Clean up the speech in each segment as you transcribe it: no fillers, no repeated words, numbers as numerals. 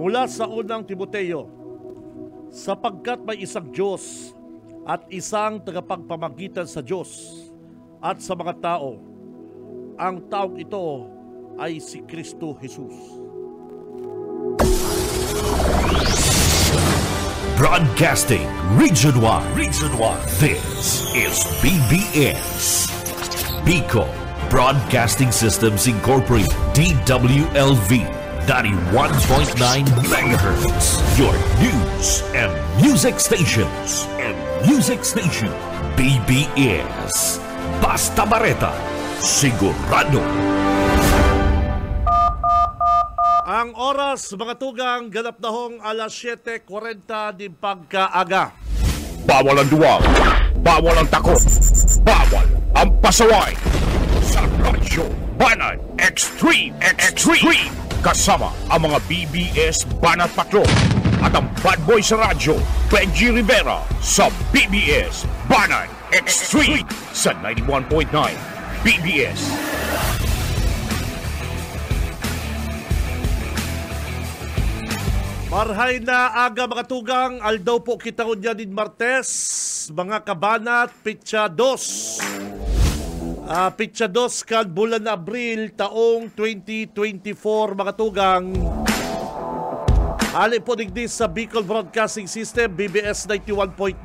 Mula sa unang Timoteo, sapagkat may isang Diyos at isang tagapagpamagitan sa Diyos at sa mga tao, ang taong ito ay si Kristo Jesus. Broadcasting Region 1. This is BBS. Bicol Broadcasting Systems Incorporated. DWLV 91.9 MHz. Your news and music stations. BBS. Basta Bareta. Sigurado. Ang oras, mga tugang, ganap na hong alas 7:40 din pagkaaga. Bawal ang duwag, bawal ang takot, bawal ang pasaway. Sa Radyo Banat Extreme. Kasama ang mga BBS Banat Patrol at ang bad boy sa radyo, Benji Rivera sa BBS Banat Extreme sa 91.9 BBS. Marhay na aga, mga tugang, aldaw po kita unya din Martes, mga kabanat, Pitsa 2. Pitsa 2 kan bulan na Abril, taong 2024, mga tugang. Ali po digdi sa Bicol Broadcasting System, BBS 91.9.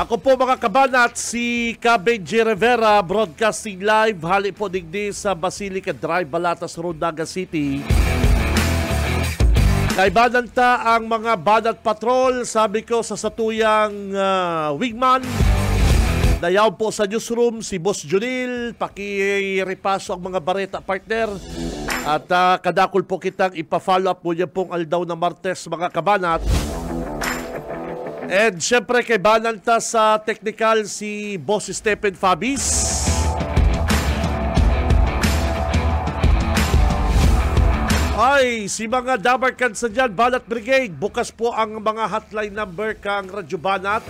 Ako po, mga kabanat, si Benji Rivera, broadcasting live, hali po digdi sa Basilica Drive, Balatas Road, Naga City. Kaibanan ta ang mga Banat Patrol, sabi ko sa satuyang wingman. Dayaw po sa newsroom si Boss Junil, pakirepaso ang mga bareta partner. At kadakol po kitang ipa-follow up mo niya pong aldaw na Martes, mga kabanat. And syempre kay bananta sa technical si Boss Stephen Fabis. Ay, si mga Dabarkan sa dyan, Banat Brigade, bukas po ang mga hotline number kang Radyo Banat.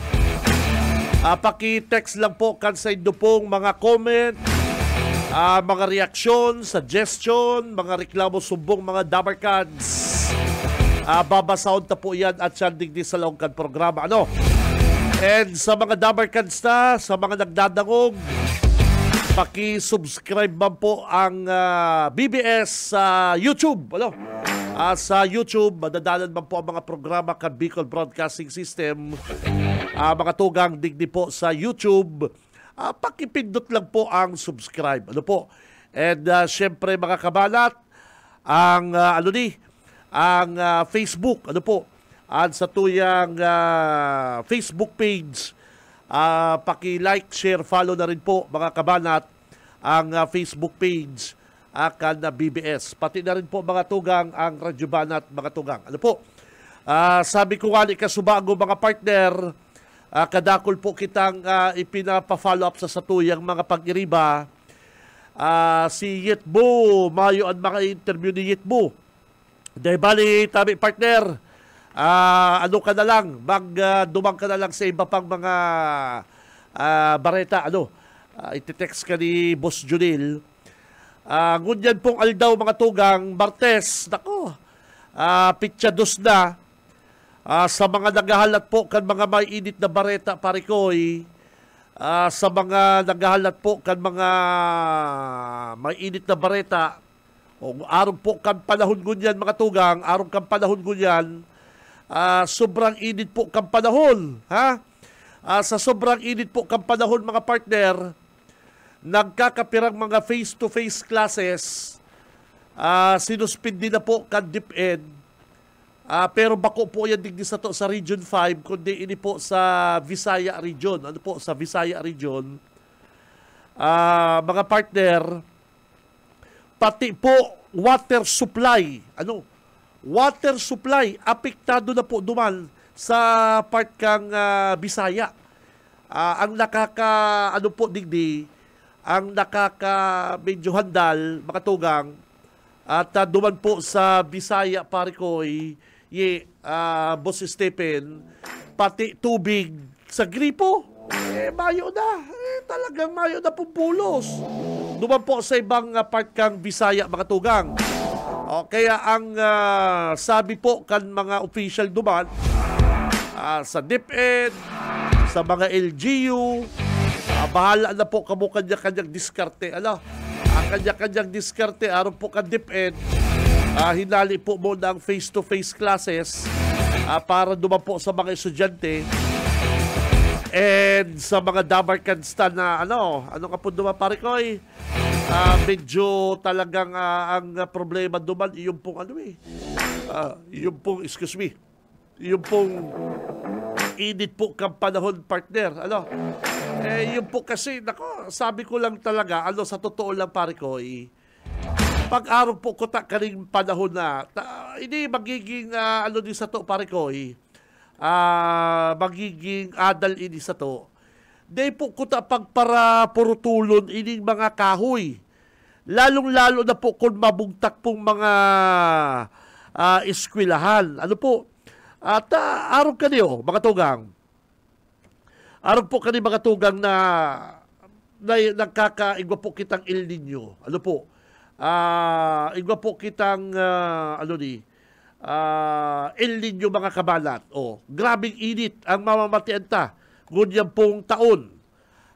Paki-text lang po kan sa inyo pong mga comment, mga reaksyon, suggestion, mga reklamo, sumbong mga Dabarkans. Babasahon ta po yan at siya digdi sa longkan programa. And sa mga Dabarkans na, sa mga nagdadangog, paki-subscribe man po ang BBS sa YouTube. Sa YouTube, madadalan man po ang mga programa kan Bicol Broadcasting System. Mga tugang digdi po sa YouTube, pakipindot lang po ang subscribe. And syempre, mga kabalat, ang ang Facebook, at sa tuyang Facebook page, paki-like, share, follow na rin po, mga kabanat, ang Facebook page kan BBS. Pati na rin po, mga tugang, ang Radyo Banat, mga tugang. Sabi ko nga ni kasubago, mga partner, kadakol po kitang ipinapa-follow up sa satuyang mga pag-iriba. Si Yitbo, mayo ang mga interview ni Yitbo. Dahil bali, tabi partner, ka na lang, dumang ka na lang sa iba pang mga bareta, iti-text ka ni Boss Junil. Ngunyan pong aldaw, mga tugang, Martes, Pitsa 2 na, sa mga naghahalat po kan mga may init na bareta, parikoy, sa mga naghahalat po kan mga may init na bareta, araw po kan panahon gunyan, mga tugang, araw kan panahon gunyan, sobrang init po kan panahon, sa sobrang init po kan panahon, mga partner, nagkakapirang mga face-to-face classes, sinuspindi na po kan DepEd, pero bako po yan digdi sa to sa Region 5, kundi ini po sa Visaya Region. Sa Visaya Region, mga partner, pati po water supply. Water supply, apektado na po duman sa part kang Bisaya. Ang digdi, ang medyo handal, mga tugang, at duman po sa Bisaya, parikoy, Boss Stephen, pati tubig sa gripo, mayo na. Talagang mayo na pumpulos. duman po sa ibang part kang Bisaya, mga tugang. O, kaya ang sabi po kan mga official duman sa DepEd, sa mga LGU, bahala na po kamo kanya-kanyang diskarte. Ang kanya-kanyang diskarte, aron po kan DepEd, hinali po muna ang face-to-face classes para duman po sa mga estudyante. And sa mga Dabarkanstan na ano ka po duman, pare koy, medyo talagang ang problema duman, yung pong yung pong, excuse me, yung pong init po kang panahon, partner. Yung po kasi, sabi ko lang talaga, sa totoo lang, pare koy, pag-araw po ko kaning panahon na, hindi magiging, din sa to, pare koy, magiging adal ini sa to. Day po kuta pagpara purutulon ining mga kahoy. Lalong-lalo na po kung mabugtak pong mga eskwelahan. At araw kaniyo, mga tugang. Araw po kani mga tugang na nagkakaigwa po kitang El Nino. Igwa po kitang El Nino, mga kabalat. Grabing init ang mamamatian ta. Ngunyan pong taon.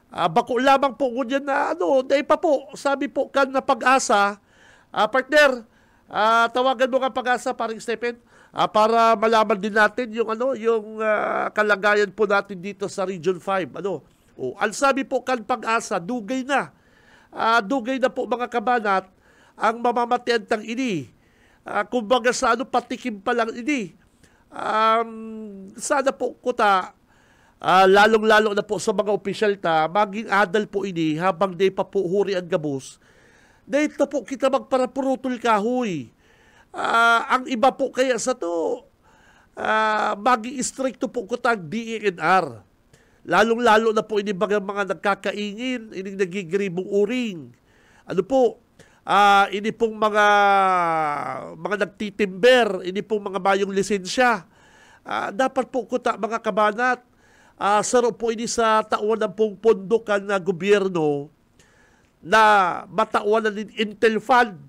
Bako lamang po ngunyan na dahil pa po, sabi po kan na Pag-asa, partner, tawagan mo nga Pag-asa, paring Stephen, para malaman din natin yung yung kalagayan po natin dito sa Region 5. Ang sabi po kan Pag-asa, dugay na. Dugay na po, mga kabanat, ang mamamatian tang ini. Kumbaga sa patikim pa lang ini. Sana po kuta, lalong-lalo na po sa mga opisyal maging adal po ini habang day pa po huri ang gabos. Dahil po kita magparapurutol kahoy. Ang iba po kaya sa to, maging istrikto po kutang DENR. Lalong-lalo na po ini mga nagkakaingin, ini nagigiribong uring. Ini pong mga nagtitimber, ini pong mga bayong lisensya. Dapat po kuta, mga kabanat, saro po ini sa tauan pong pondo kan na gobyerno na matauan ng Intel Fund.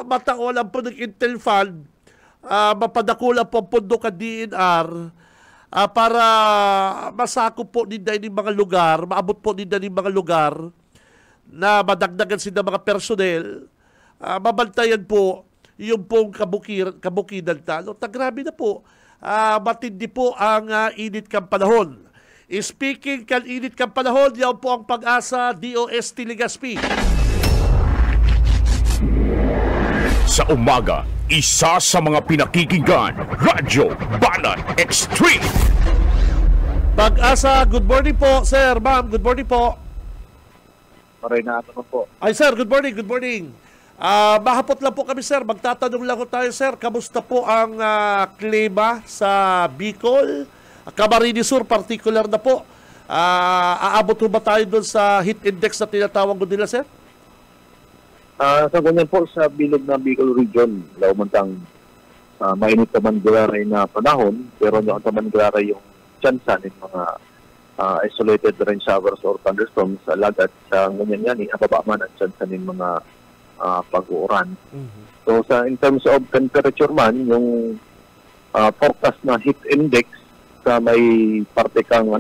Matauan po ng Intel Fund, mapadakula po ang pondo kan DNR para masakop po din ng mga lugar, maabot po din ng mga lugar na madagdagan sila mga personnel, mabantayan po yung pong kabukidan talo. Grabe na po. Matindi po ang init kang panahon. Speaking kan init kang panahon, yan po ang Pag-asa DOST Legazpi. Sa umaga, isa sa mga pinakikinggan, Radyo Banat Extreme. Pag-asa, good morning po, sir, ma'am, good morning po. Maray na po. Ay, sir, good morning, good morning. Mahapot lang po kami, sir. Magtatanong lang ko tayo, sir. Kamusta po ang klima sa Bicol? Camarines Sur, particular na po. Aabot ba tayo doon sa heat index na tinatawag ko nila, sir? Sa ganyan po, sa bilog na Bicol region, laumantang mainit naman gularay na panahon, pero yung naman gularay yung tsansa ng mga isolated rain showers or thunderstorms sa lagat. Sa ganyan yan, ababa man ang tsansa ng mga pag-uuran. So in terms of temperature man, yung forecast na heat index sa may parte kang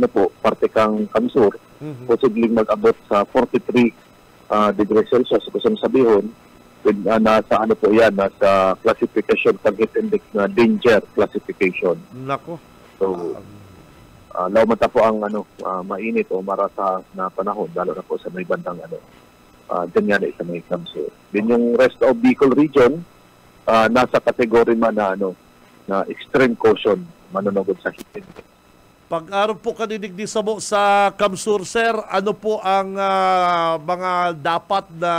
Kamsur, posibleng mag-abot sa 43 degrees Celsius. Kung sabihon, nasa nasa classification pag heat index na danger classification. Nako. So laumata po ang mainit o marasa na panahon, lalo na po sa may bandang dyan yan sa may Kamsur. Din yung rest of Bicol region, nasa kategory man na extreme caution, manunugod sa heat index. Pag-araw po kaninig di sa Kamsur, sir, ano po ang mga dapat na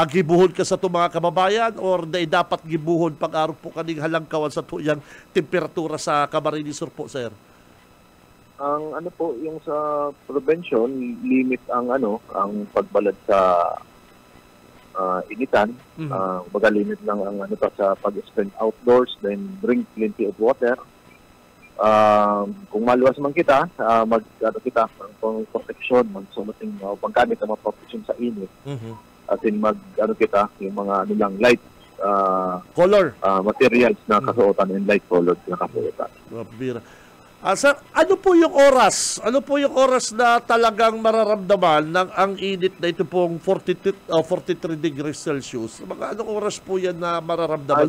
gibuhon ka sa mga kababayan or dapat gibuhon pag-araw po kanig halangkawan sa tuyang temperatura sa Camarines Sur po, sir? Ang yung sa prevention, limit ang ang pagbalad sa initan. Limit lang ang sa pag-spend outdoors, then drink plenty of water. kung maluwas man kita, kita ng protection, magsumating paggamit ng mga protection sa init. At in kita, yung mga light Color. Materials na kasuotan and light colored na kasuotan. Sir, ano po yung oras? Ano po yung oras na talagang mararamdaman ng ang init na ito pong 43 degrees Celsius? Mga anong oras po yan na mararamdaman?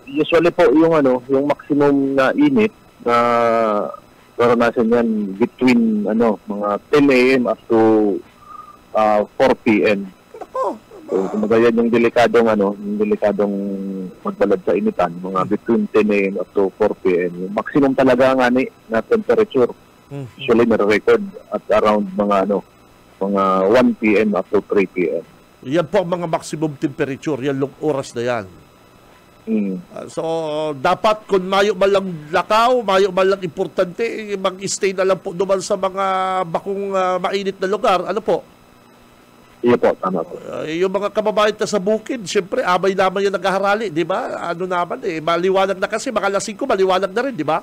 Usually po yung maximum na init na karanasan yan between mga 10 a.m. up to 4 p.m. So, kumaga yan yung delikadong magbalad sa initan, mga between 10 a.m. up to 4 p.m. Yung maximum talaga na temperature. Usually nare-record at around mga 1 p.m. up to 3 p.m. Yan po ang mga maximum temperature, yan oras na yan. So, dapat kung mayo man lang lakaw, mayo man lang importante, mag-stay na lang po naman sa mga bakong mainit na lugar. Ano po? Iya po, tama po. Yung mga kababayan na sa bukid, siyempre, abay naman yung naghaharali, di ba? Maliwanag na kasi, mga lasing ko, maliwanag na rin, di ba?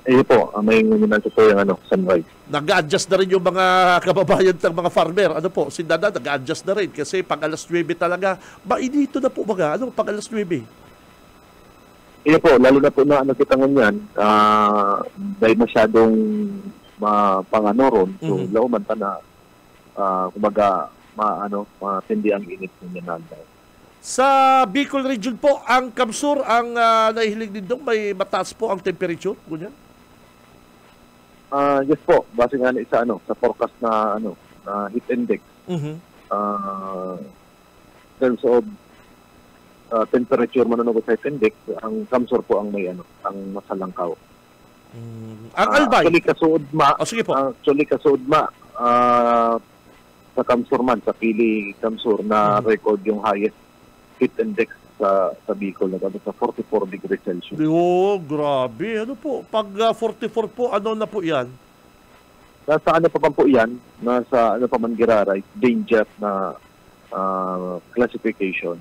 Iya po, may ngunyan po yung sunrise. Nag-a-adjust na rin yung mga kababayan ng mga farmer. Ano po, sindana, nag-a-adjust na rin. Kasi pag alas 9 talaga, mainito na po baga. Ano, pag alas 9? Iya po, lalo na po na kita ngunyan, dahil masyadong panganoron, so lauman pa na kumaga matindi ang init niya na. Sa Bicol region po, ang Kamsur, ang nahihiling din doon, may mataas po ang temperature, ganyan? Yes po, base nga sa forecast na heat index. Terms of temperature manonood sa heat index, ang Kamsur po ang may ang masalangkaw. Ang Albay? Sige po. Actually kasuudma, sa Kamsur man, sa Pili Kamsur na record yung highest heat index sa Bicol na sa 44 degrees Celsius. Oh, grabe. Ano po? Pag 44 po, ano na po yan? Nasa pa po yan? Nasa pa man Giraray, danger na classification.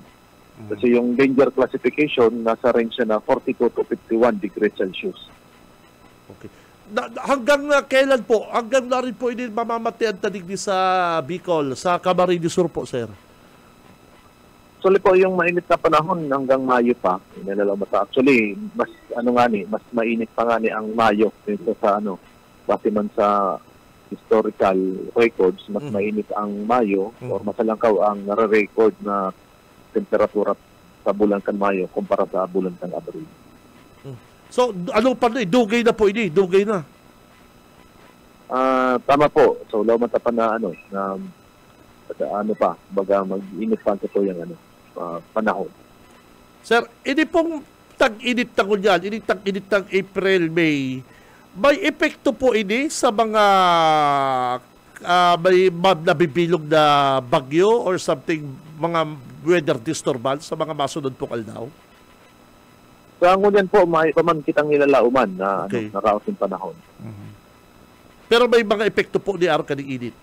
Kasi yung danger classification, nasa range na 42 to 51 degrees Celsius. Okay. Hanggang kailan po? Hanggang na rin po hindi mamamatay ang tanig sa Bicol, sa Camarines Sur po, sir? Actually po, yung mainit na panahon hanggang Mayo pa. Actually, mas mas mainit pa nga ang Mayo dito sa base man sa historical records, mas mainit ang Mayo or masalangkaw ang nare-record na temperatura sa bulan kan Mayo kumpara sa bulan kan Abril. So, dugay na po ini, dugay na. Tama po. So, laman pa na baga mag-init pa ito yung panahon. Sir, ini pong tag-init ng yan, ini tag-init ng April, May, may epekto po ini sa mga may nabibilog na bagyo or something, mga weather disturbance sa mga masunod po kaldaw? So, ang ngunyan po, may paman kitang nilalauman na naraos yung panahon. Pero may mga epekto po ni Arca ng init?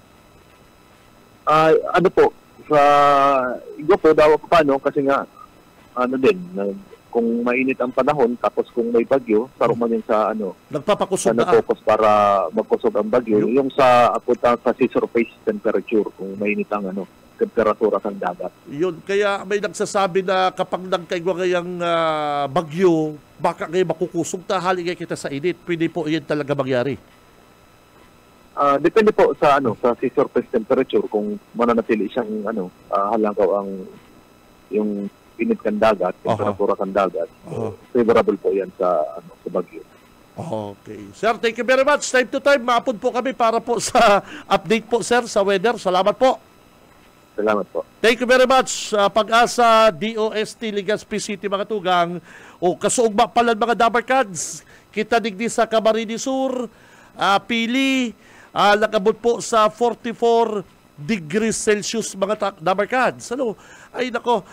Sa igo po, daw paano, kasi nga, kung mainit ang panahon, tapos kung may bagyo, saro man yun sa nagpapakusog na. Focus para magkusog ang bagyo. Yung sa sea surface temperature, kung mainit ang temperatura ng dagat. Yun, kaya may nagsasabi na kapag nagkaigwa ngayang bagyo, baka ngayon makukusog ta, halingay kita sa init. Pwede po yan talaga mangyari. Depende po sa sea surface temperature kung mananatili siyang halangkaw ang yung init kan dagat, temperatura kan dagat. So, favorable po yan sa bagyo. Okay. Sir, thank you very much. Time to time, maapod po kami para po sa update po, sir, sa weather. Salamat po. Salamat po. Thank you very much. Pag-asa, DOST, Legazpi City, mga tugang. O kasuugma pala mga Dabarkads. Kita digdi sa Camarines Sur, Pili, nakabot po sa 44 degrees Celsius mga Dabarkads. Ay nako.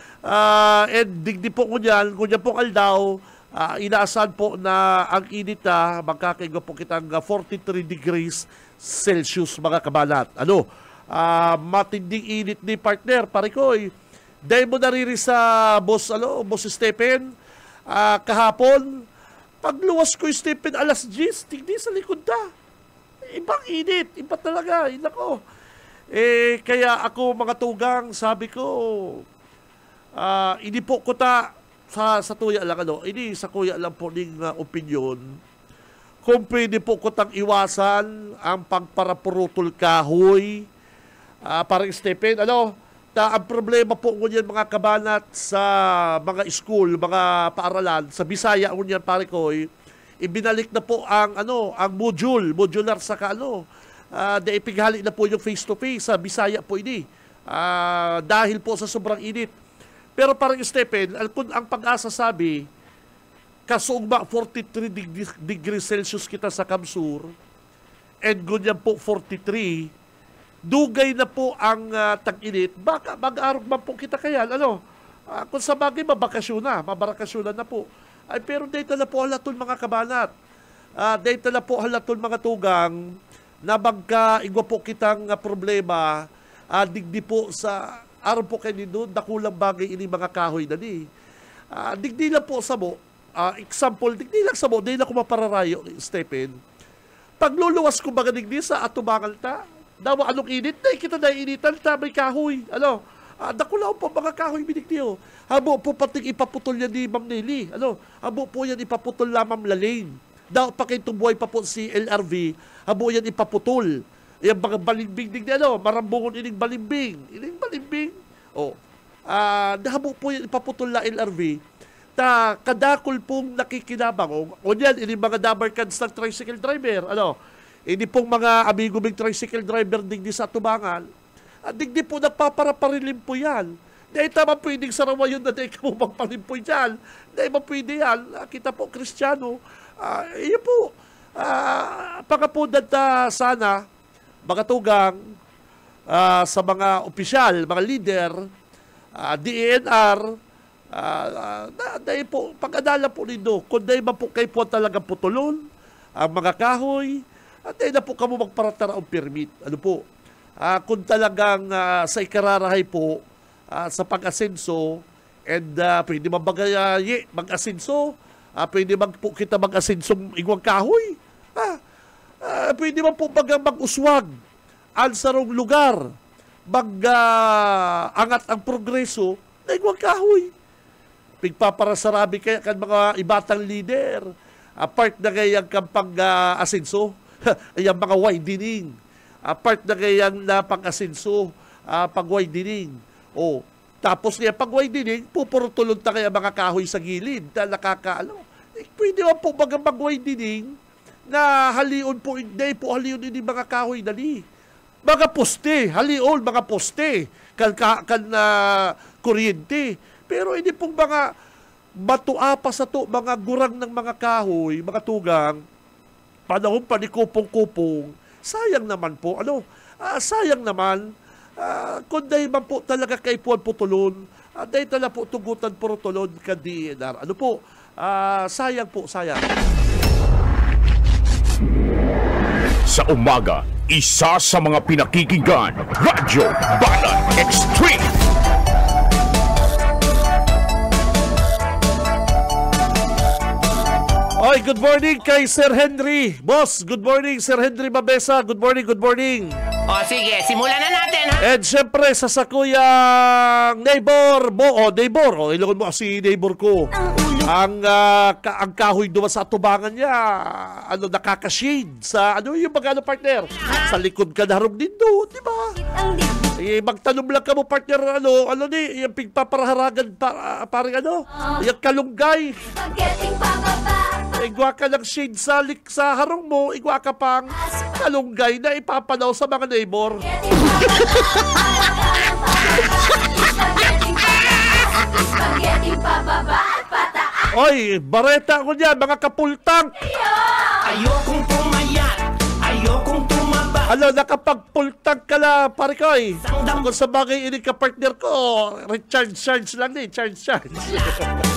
And digdi po kunyan pong aldaw, inaasahan po na ang init magkakaigo po kitang 43 degrees Celsius mga kabalat. Matinding init ni partner, parikoy. Dahil mo nariri sa boss Stephen, kahapon, Pagluwas ko, Stephen, alas 10, tigdi sa likod na. Ibang init. Iba talaga. Nako. Kaya ako, mga tugang, sabi ko, hindi po ko sa tuya lang, hindi sa kuya lang po ning opinion. Kung pwede po ko iwasan ang pagparapurutol kahoy, parang Stephen, ang problema po ngunyan mga kabanat sa mga school, mga paaralan, sa Bisaya ngunyan pare ko, ibinalik na po ang modular sa ipighali na po yung face-to-face sa Bisaya po ini. Dahil po sa sobrang init. Pero parang Stephen, ang Pag-asa sabi, kasugba 43 degrees Celsius kita sa Kamsur, and ganyan po 43, dugay na po ang tag-init, baka mag-arog man po kita kaya. Kung sa bagay, mabarakasyonan na po. Pero dito na po halaton mga kabanat. Dito na po halaton mga tugang, na magkaigwa po kitang problema, digdi po sa araw po kayo doon, nakulang bagay ini mga kahoy na ni. Digdi lang po sa mo, example, digdi lang sa mo, di na ko mapararayo, Stephen. Pagluluwas ko mga digdi sa atubangal ta, dawa anong init, na kita na initan ta, may kahoy. Nakulaw po mga kahoy binigdiyo. Habo po pating ipaputol yan ni Ma'am Nelly. Habo po yan ipaputol na Ma'am Lalaine. Daw pa kayo tumuhay pa po si LRV, habo yan ipaputol. Yung mga balimbing din marambungon ining balimbing. Nahabo po yan ipaputol na LRV. Kadakol pong nakikinabang. O yan, ining mga dabarkans ng tricycle driver. Hindi pong mga amigo ming tricycle driver digdi sa tubangan. Digdi po nagpaparaparilim po yan. Dahil tama pwedeng sarawayon na dahil ka mo magpalimpo yan. Dahil mapwede yan. Kita po, Kristiyano. Iyon po. Pagkapundan sana, mga tugang, sa mga opisyal, mga leader, DENR, dahil po, pag-adala po nito, kung dahil ba po kayo po talagang putulon, ang mga kahoy, dahil na po kamo magparatara ang permit. Kung talagang sa ikararahay po, sa pag-asenso, and pwede mag-asenso, pwede po kita mag-asensong igwang kahoy. Pwede man po mag-uswag ang sarong lugar, mag-angat ang progreso na igwang kahoy. Pigpaparasarabi kaya kan mga ibatang leader, part na kayang kampang asenso, yung mga widening, part na kayang napang-asenso, pag-widening. Tapos kaya pag-widening, pupurutulog na kaya mga kahoy sa gilid na pwede man po mag-widening na halion po, hindi po halion hindi mga kahoy dali. Mga poste, halion, mga poste, kuryente. Pero hindi pong mga matuapa sa to, mga gurang ng mga kahoy, mga tugang, panahon pa ni kupong-kupong, sayang naman po. Sayang naman, kung dahil man po talaga kay Puan Putulon, dahil talaga po tugutan purutulon ka DNR. Sayang po, sayang. Sa umaga, isa sa mga pinakikinggan, Radyo Banan Extreme. Oy, good morning kay Sir Henry. Boss, good morning Sir Henry Mabesa. Good morning, good morning. Sige, simulan na natin, ha? And syempre, sa sakuyang neighbor mo, ilungon mo si neighbor ko. Ang kahoy doon sa tubangan niya, nakaka-shade sa, yung mga partner? Sa likod ka na harong din doon, di ba? Magtanong lang ka mo, partner, yung pigpaparaharagan, parang yung kalunggay. Igwa ka ng shade sa harong mo, igwa ka pang kalunggay na ipapanaw sa mga neighbor. Oy, bareta ko niyan, mga kapultang. Ayokong pumayat, ayokong tumaba. Nakapagpultang ka na, pare ko eh. Kung sa bagay ini ka-partner ko, recharge lang din, charge.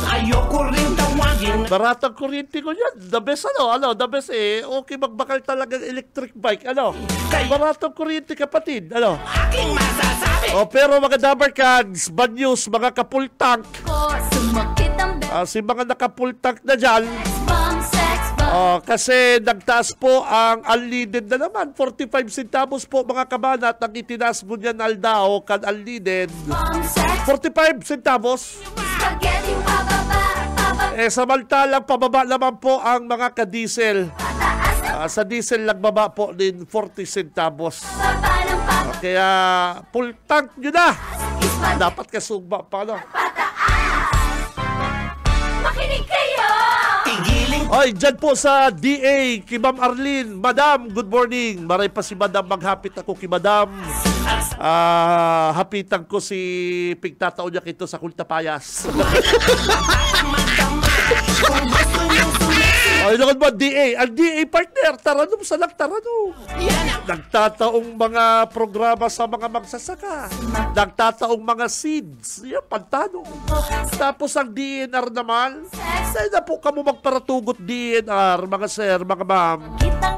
Ayoko rin tawagin. Baratang kuryente ko yan. The best the best okay magbakal talaga electric bike, Baratang kuryente kapatid, Aking masasabi. Pero mga dabarkads, bad news, mga kapultang. Si mga nakapultang na dyan, Kasi nagtaas po ang unleaded na naman. 45 centavos po mga kabanat ang itinaas mo niyan Aldao kan unleaded. 45 centavos. Spaghetti pababa. Samantalang pababa naman po ang mga ka-diesel. Sa diesel nagbaba po din 40 centavos. Kaya full tank nyo na. Dapat kasugba pa, no? Makinig kayo! Tigiling Oy, dyan po sa DA, kay Ma'am Arlene. Madam, good morning. Maray pa si Madam, maghapit ako kay Madam. Hapitan ko si pigtatao niya kito sa Kultapayas. kung gusto niyong sumexy. Ay, naman ba, DA? Ang DA partner, taranong sa nagtaranong. Yan ang Nagtataong mga programa sa mga magsasaka. Nagtataong mga seeds. Yan, pantanong. Tapos ang DNR naman, saan na po kamo magparatugot DNR, mga sir, mga ma'am?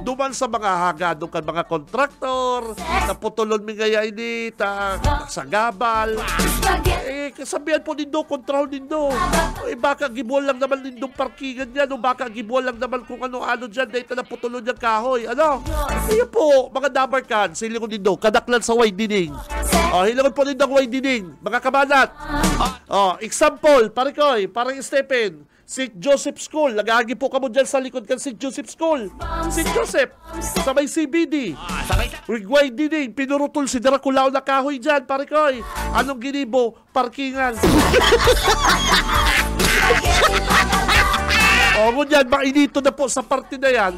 Duman sa mga hagado kan mga kontraktor, naputulon mi gaya ini, sa gabal. Kasabihan po nindo, kontrol nindo. Baka gibuol lang naman nindong parkingan yan, o baka gibuol lang naman kung ano-ano dyan, dahil na putulon yung kahoy. Ano? Iyo po, mga dabarkan, sa ilingon nindo, kadaklan sa way dining. Hilangon po nindo ang way dining, mga kabanat. Example, parikoy, parang Stephen, St. Joseph School. Nagahagi po kamo dyan sa likod kan St. Joseph School. St. Joseph, sa may CBD. Rigway dining, pinurutol si Draculao na kahoy dyan, parikoy. Anong ginibo? Parkingan. Ngunyan, mainito na po sa parte na yan.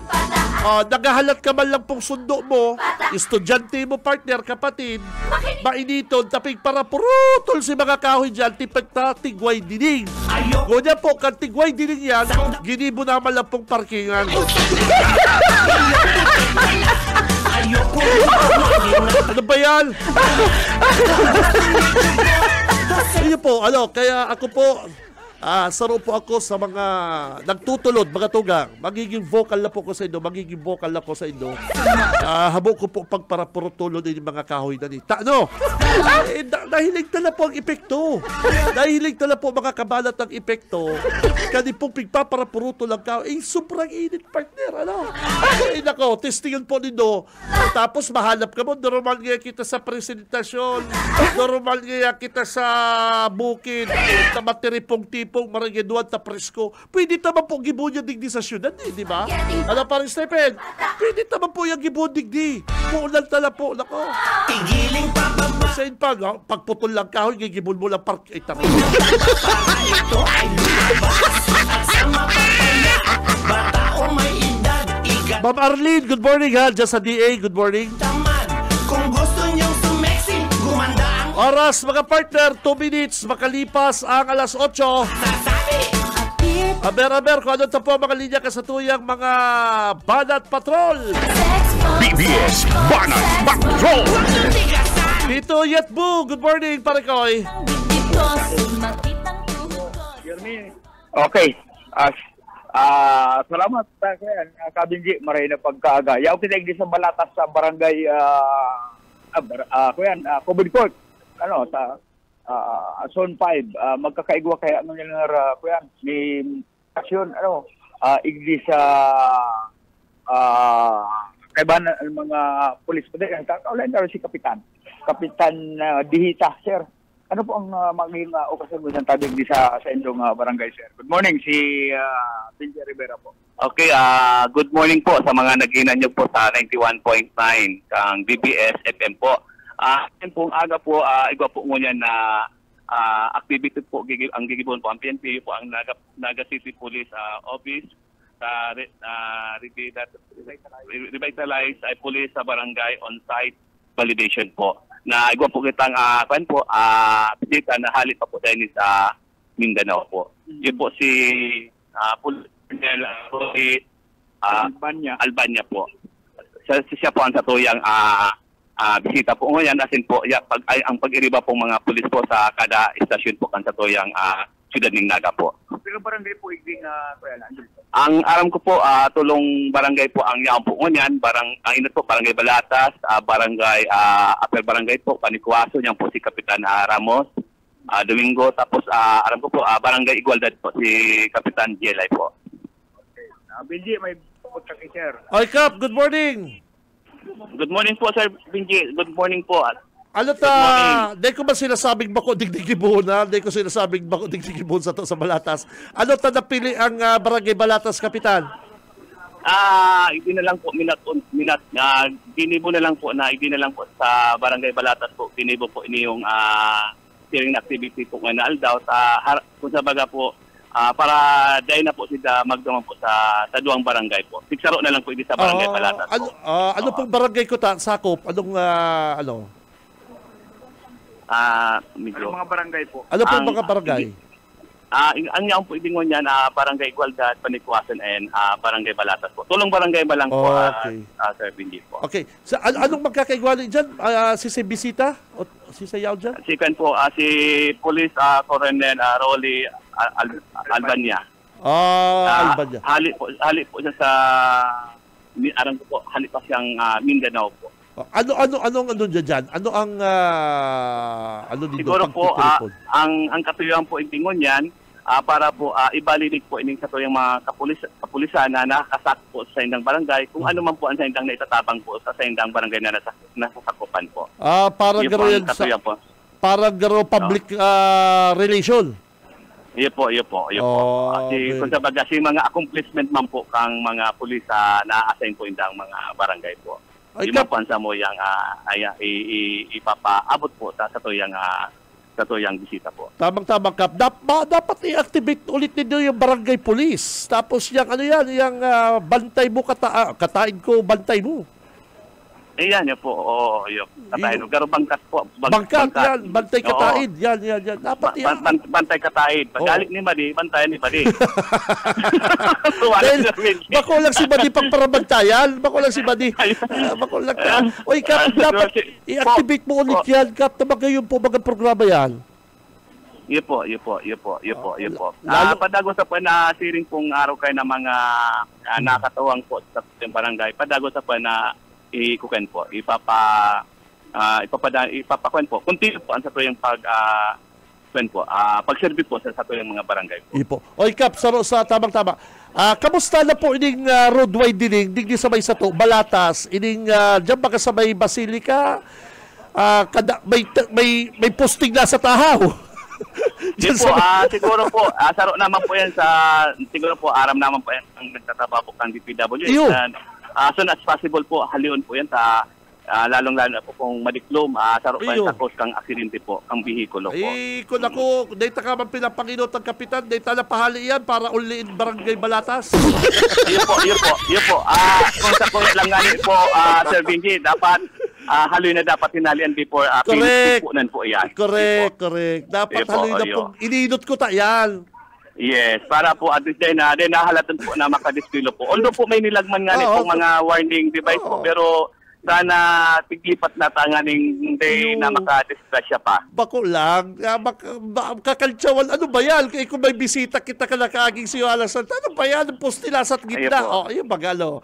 Nagahalat ka man lang pong sundo mo, estudyante mo, partner, kapatid, mainito, tapig para purutol si mga kahoy dyan, tipag na tigway dining. Ngunyan po, kan tigway dining yan, ginibo naman lang pong parkingan. ayoko. Ano ba yan? Sige po, kaya ako po, saro po ako sa mga nagtutulod, mga tugang. Magiging vocal na po ko sa inyo, habo ko po pagparapurutulod ng mga kahoy na ni. Nahilig tala po ang epekto. Nahilig tala po mga kabalat ang epekto. Kani pong pigpaparapurutol ang kahoy. Sobrang init, partner. Nako, testingan po ninyo. Tapos mahanap ka mo, normal nga kita sa presentasyon. Normal nga kita sa bukid. Na matiripong tipong marigeduan ta presko. Pwede naman po gibo niya digdi sa syudad, di ba? Parang Stephen, pwede naman po yung gibo digdi. Puulan tala po, nako. Tigiling pababa. Sain pa, pagputol lang kahoy, gigibol mo lang park. Para ito ay lumabas. At sa mapapaya, bata o may edad, Ma'am Arlene, good morning ha. Just sa DA, good morning. tamad. Kung gusto niyong sumexy, gumanda ang Oras, mga partner, 2 minutes, makalipas ang alas 8. sasabi. Aber, kung ano po mga linya kasatuyang mga Banat Patrol. BBS Banat Patrol. Tigasan. Dito Yetbu, good morning, Parikoy. Okay. Salamat Kabinji, maray na pagkaaga. Yaw tinag di sa Malatas sa barangay Cobod Court. Sa Zone 5. Magkakaigwa kaya ni aksyon igdi sa kaiban ng mga pulis pa din. Kaulan na si Kapitan Dihita, sir. Ano po ang maging okasyon mo ng tabig di sa inyong barangay, sir? Good morning, si Binji Rivera po. Okay, good morning po sa mga naginan nyo po sa 91.9 kang BBS FM po. Yan pong aga po, iba po ngunyan na activity po ang gigibon po. Ang PNP po ang Naga City Police Office sa Revitalize ay police sa barangay on-site validation po. Na iba po kitang bisita na halit pa po tayo sa Mindanao po. Yun po si Albania po. Siya po ang satuyang bisita po ngayon, asin po ang pag-iriba po mga pulis po sa kada istasyon po kan satuyang siyudad ng Naga po. Pero barangay po igding Ang aram ko po, tulong barangay po ang yaon po ngayon, ang inat po barangay Balatas, barangay Upper Barangay po, Panikwaso, yan po si Kapitan Ramos, Domingo, tapos aram ko po barangay Igualdad po si Kapitan Jelay po. Benji, may pupunta kay sir. Oy, Kap, good morning. Good morning po, Sir Benji. Good morning po. Ano ta, di ko ba sinasabing bako digdigibunan? Di ko sinasabing bako digdigibun sa to sa Balatas. Ano ta napili ang Barangay Balatas, Kapitan? Hindi na lang po ginibo na lang po sa Barangay Balatas po. Ginibo po ini yung steering activity po ng Aldaw kung sa baga po para dahil na po sila magduman po sa duwang barangay po. Siksaro na lang po ini sa Barangay Balatas po. Ano pong barangay ko sakop? Anong Medyo. Ano mga barangay po? Ano pong mga barangay? Ang yaong po ibingon yan, Barangay Igualdad, Panikwasan, and Barangay Balatas po. Tulong barangay ba lang po, Okay. Sir Benji po. Okay. Anong magkakaigwali dyan? Si Bisita? O si Sayaw dyan? Second po, si Police Colonel Rolly Albania. Albania. Hali po siya sa arang po, hali pa siyang Mindanao po. Anong dyan? Ano ang dito? Siguro po, ang katuyuan po ibingon yan, para po ibalinig po ining katuyang mga kapulisan na nakasakop po sa indang barangay, kung ano man po ang sa indang naitatabang po sa indang barangay na nasasakupan po. Parang garo yan parang garo public relation. Iyo po. Kasi kung sa baga, mga accomplishment man po kang mga pulis na-assign po indang mga barangay po. Di mapansa mo yung ipapaabot po sa tuyang bisita po. Tamang-tamang, Kap. Dapat i-activate ulit ninyo yung barangay police. Tapos yung bantay mo, katain ko, bantay mo. Yan po. Yung katain mo. Garo bangkat po. Bangkat, yan. Bantay katain. Yan. Dapat yan. Bantay katain. Pag-alik ni Madi, bantayan ni Madi. Bako lang si Madi pagparabantayan. Bako lang si Madi. Bako lang. Oy, Kap, dapat i-activate mo ulit yan, Kap. Gayon po mga programa yan. Iyo po. Padago sa po na siring pong araw kayo ng mga nakatawang po sa barangay. Padago sa po na ikuken po, ipapakwen po. Continue po ang sa tuyang pag-serve po sa tuyang mga barangay po. Ipo. Oy, Kap, sa tamang-tama. Kamusta na po ining roadway dining, digdi sa may sato, Balatas, ining diyan baka sa may Basilica, may posting na sa tahaw. Siguro po, saro naman po yan siguro po, aram naman po yan ang nagtatrabaho po ng DPWH. As soon as possible po, halion po yan sa lalong-lalo po kung madiklom, saro pa yan sa cause kang aksidente po, ang bihikulo po. Kung ako, data ka man pinapanginot ang kapitan, data na pahali yan para uliin Barangay Balatas. Iyo po. Kung sa point lang ngayon po, Sir Benji, dapat haloy na dapat hinalian before pinupunan po yan. Correct. Dapat haloy na po. Ininot ko yan. Yes, para po at least din nahalatan po na makadispilo po. Although po may nilagman nga po mga warning device po, pero sana tiglipat na tanganing hindi na makadisgrasya pa. Bako lang, kakaltsawan, ano ba yan? Kung may bisita kita ka nakaaging siyo alasan, ano ba yan? Postilas at gitna. Ayun bagalo.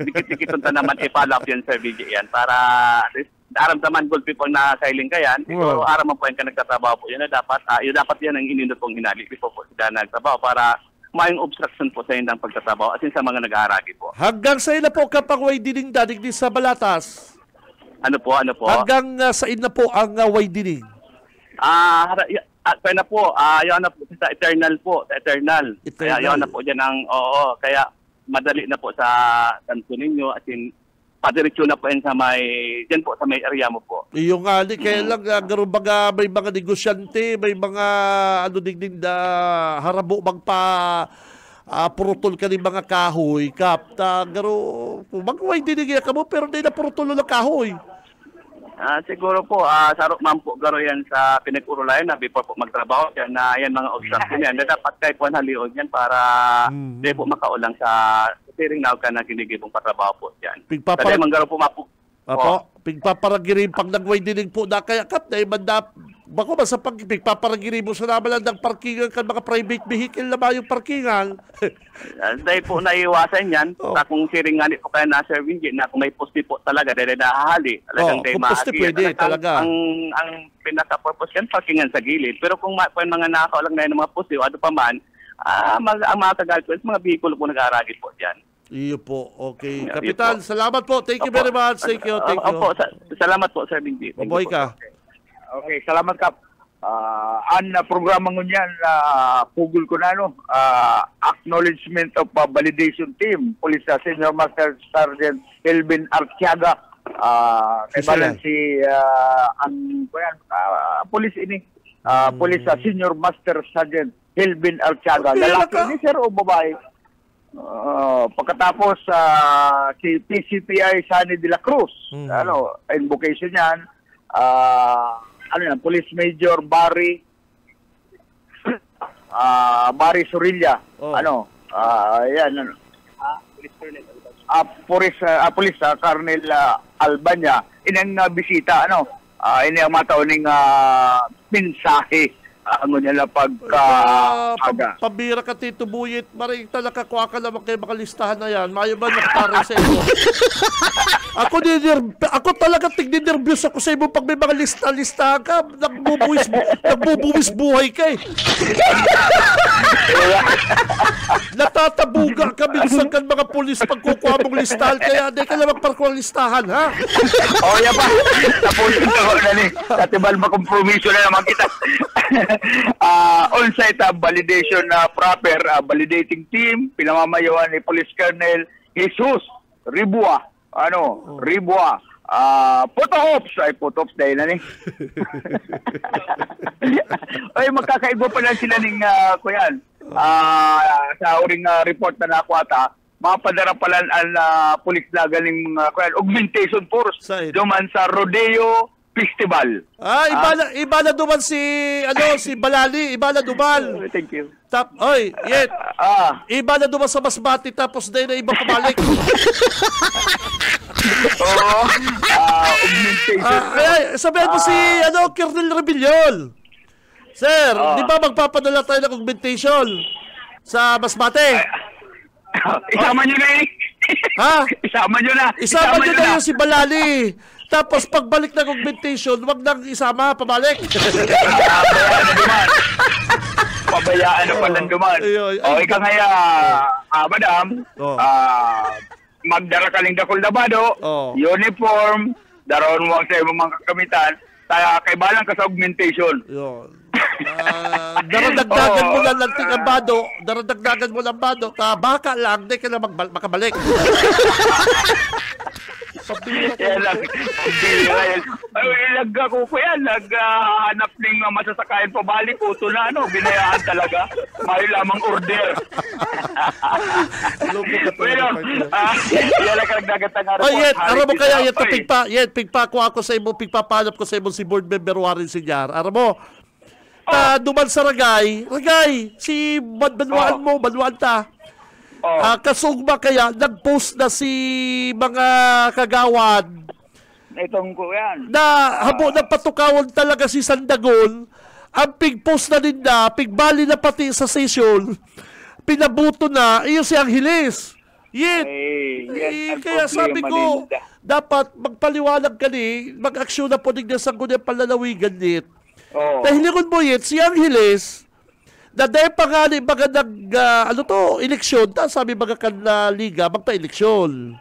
Dikit-dikit naman i-follow up yan, Sir BJ, yan, para aramdaman gold people na sailing ka yan, so araman po yan ka nagtatrabaho po yan na dapat yan ang inindot pong hinali before po sila nagtrabaho para mayong obstruction po sa indang pagtatrabaho at sa mga nag-aaragi po. Hanggang sa ina po kapag way dining dadig din sa Balatas? Ano po? Hanggang sa ina po ang way dining? Kaya na po, ayaw na po sa Eternal po, Kaya ayaw na po dyan kaya madali na po sa Santo Niño at padiretso na po yan sa may area mo po. Yung kaya lang, garo baga may mga negosyante, may mga digdig na harabo purutol ka ng mga kahoy, Kap, garo, magway dinig ka mo, pero di na purutol ng kahoy. Siguro po, sarok man po garo yan sa pinag-urulayan na before po magtrabaho yan, na yan mga obstruction yan, na dapat kayo po halion yan para di po makaulang sa steering now ka na ginigibong patrabaho po yan. Kasi manggaro po pigpaparagirin pag nagway dinig po na kaya Kap, na imanda, bako ba sa pigpaparagirin mo sa naman ng parkingan ka mga private vehicle na ba yung parkingan? Dahil po naiiwasan yan, kung siringan po kaya na Sir Benji, na kung may poste po talaga, dahil nahahali, talagang kung poste pwede talaga. Ang pinaka-purpose yan, parkingan sa gilid. Pero kung mga nakakaulang na yung mga poste o ano pa man, ang mga Tagalog po, mga vehicle po nag-aaragil po dyan. Iyo po. Okay. Yeah, Kapitan, iyo po. salamat po. Thank you very much. Thank you. Opo, salamat po, Sir Bingbi. Mabuhay ka. Okay, salamat Kap. Ang programa ngunyan pugol ko na acknowledgement of validation team, Police Senior Master Sergeant Elvin Artiaga. Kaibalan si police ini. Police Senior Master Sergeant Elvin Artiaga. Lalaki ni sir o babae? Pagkatapos si PCPI Sunny de la Cruz, invocation yan, Police Major Barry Sorilla, Police Colonel Albania, inang bisita, inang matauning mensahe niya na pagka-aga. Pabira ka, Tito Buyit. Maring talaga kuha ka naman kayo makalistahan na yan. Mayo ba nakapare sa iyo? Ako talaga tigninervyos ako sa iyo pag may mga lista-listahan ka. Nagbubuwis buhay ka eh. Natatabuga ka minsan kan mga pulis pagkukuha mong listahan. Kaya di ka na magparkuha listahan, ha? Yan pa. Tapusin ko na ni. Katibal makompromiso na naman kita. On-site validation proper validating team, pinamamayawan ni Police Colonel Jesus Ribua. Ribua. Photo-ops dahil na ni. Ay, magkakaiba pa lang sila ng kuyan. Sa uring report na nakuha mapadara pala ang police laga ng augmentation force duman sa Rodeo Festival. Iba na duman si Balali, iba na duman. Thank you. Iba na duman sa Masbate tapos dahil na iba pabalik. Augmentation. Sabihan mo si Colonel Rebellion. Sir, di ba magpapadala tayo ng augmentation sa Masbate? Isama nyo na eh. Ha? Isama nyo na yung si Balali. Tapos pagbalik ng augmentation, wag nang isama, pabalik. Pabayaan na palang duman. Ikaw ngaya, madam, magdara ka lang dakol dabado, uniform, daroon mo sa ibang mga kakamitan, kay balang ka sa augmentation. Daradagdagan mo lang ng tingambado, daradagdagan mo lang bado, baka lang, di ka na makabalik. Yan lang. Ilagga ko po yan. Naghanap ng masasakayan pabalik. Uto na binayaan talaga. May lamang order. Pero, yan lang nagdagatang report. Aram mo kaya, pigpa ko ako sa imo, pigpapanap ko sa imo si board member Warren Sinyar. Aram mo, duman sa Ragay, si Banuan ta. Kasugba kaya, nag-post na si mga kagawad itong ko yan na habo na patukawan talaga si Sandagol. Ang pig-post na din na, pigbali na pati sa session, pinabuto na, iyo si Angeles. Kaya sabi ko, dapat magpaliwanag ka ni, mag-aksyon na po din na sa gunyang palalawigan nit. Dahil mo si Angeles, na dahil pa nga baga eleksyon, sabi baga kan na liga, magpa-eleksyon.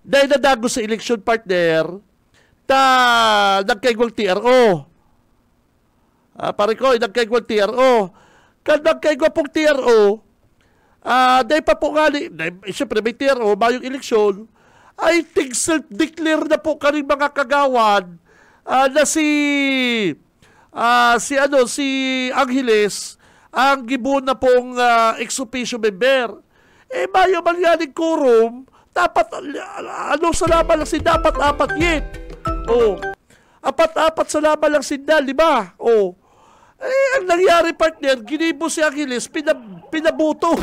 Dahil nadago sa eleksyon partner, nagkaigwang TRO. Pare ko, nagkaigwang TRO. Kan nagkaigwang pong TRO, dahil pa po nga, siyempre may TRO, mayong eleksyon, ay self-declare na po kaning mga kagawad na si Angeles, ang gibon na pong ex-officio member. Bayo man yan ng quorum, dapat, sa laban lang sin, dapat apat yet. Apat sa laban lang sin, di ba? Ang nangyari partner, ginibo si Angeles, pinabuto.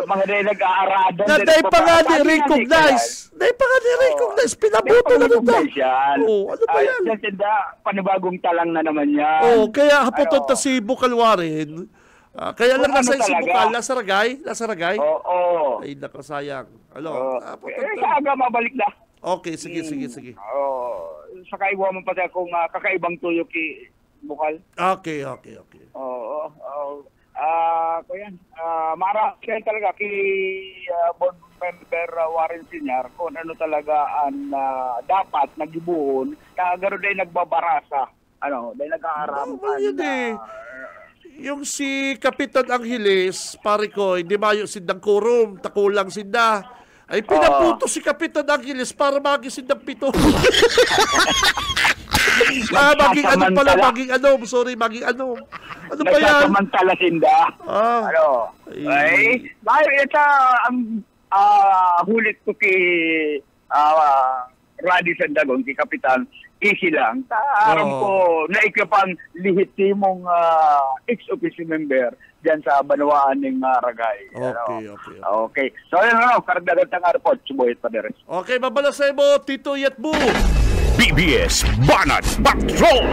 Mga day nag-aaradan. Na day pa nga ni-recognize. Pinabuto na nito. Ano ba yan? Panibagong talang na naman yan. Kaya haputot na si Bukalwarin. Kaya lang nasa si Bukal, nasa Ragay. Ay, nakasayang. Kaaga mabalik na. Okay, sige. Saka iwa mo pa kung kakaibang tuyo ki Bukal. Okay. Marami talaga kay board member Warren Senior kung ano talaga ang dapat nagibuhon, kagaro dahil nagbabarasa, dahil nag-aaram. Yun eh. Yung si Kapitan Angeles, pare ko, hindi mayo sindang kurom, takulang sinda. Ay pinaputo si Kapitan Angeles para maging sindang pito. Maging ano. Ano ba yan? Nagsasamantala sinda. Dahil ito ang hulit ko kay Radi Sandagon, kay Kapitan, easy lang. Aram ko na ikapang lehitimong ex-office member dyan sa Banawaan ng Ragay. Okay. So, karagdagan tang report, subuhit pa deres. Okay, mabalasay mo, Tito Yetbu. BBS Banat Patrol!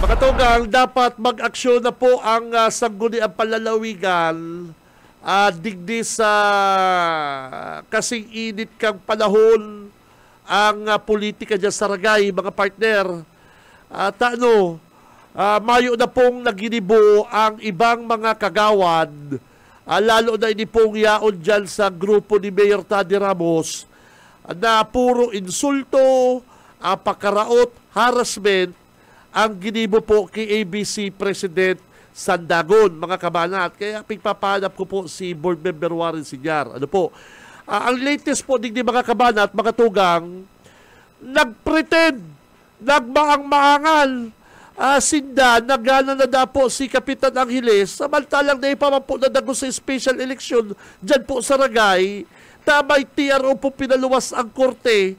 Mga tugang, dapat mag-aksyon na po ang sangguniang palalawigan digdi sa kasing init kang panahon ang politika dyan sa Ragay, mga partner. At mayo na pong naginibo ang ibang mga kagawad, lalo na ini pong yaon dyan sa grupo ni Mayor Taddy Ramos na puro insulto, pakaraot, harassment ang ginibo po kay ABC President Sandagon, mga kabanat. Kaya pigpapahanap ko po si Board Member Warren Senior. Ang latest po digdi mga kabanat, mga tugang, nagpretend, nagmaang-maangal, sinda, nagana na da po si Kapitan Angeles, samantalang na ipamampo na dago sa special election dyan po sa Ragay, na may TRO po pinaluwas ang korte,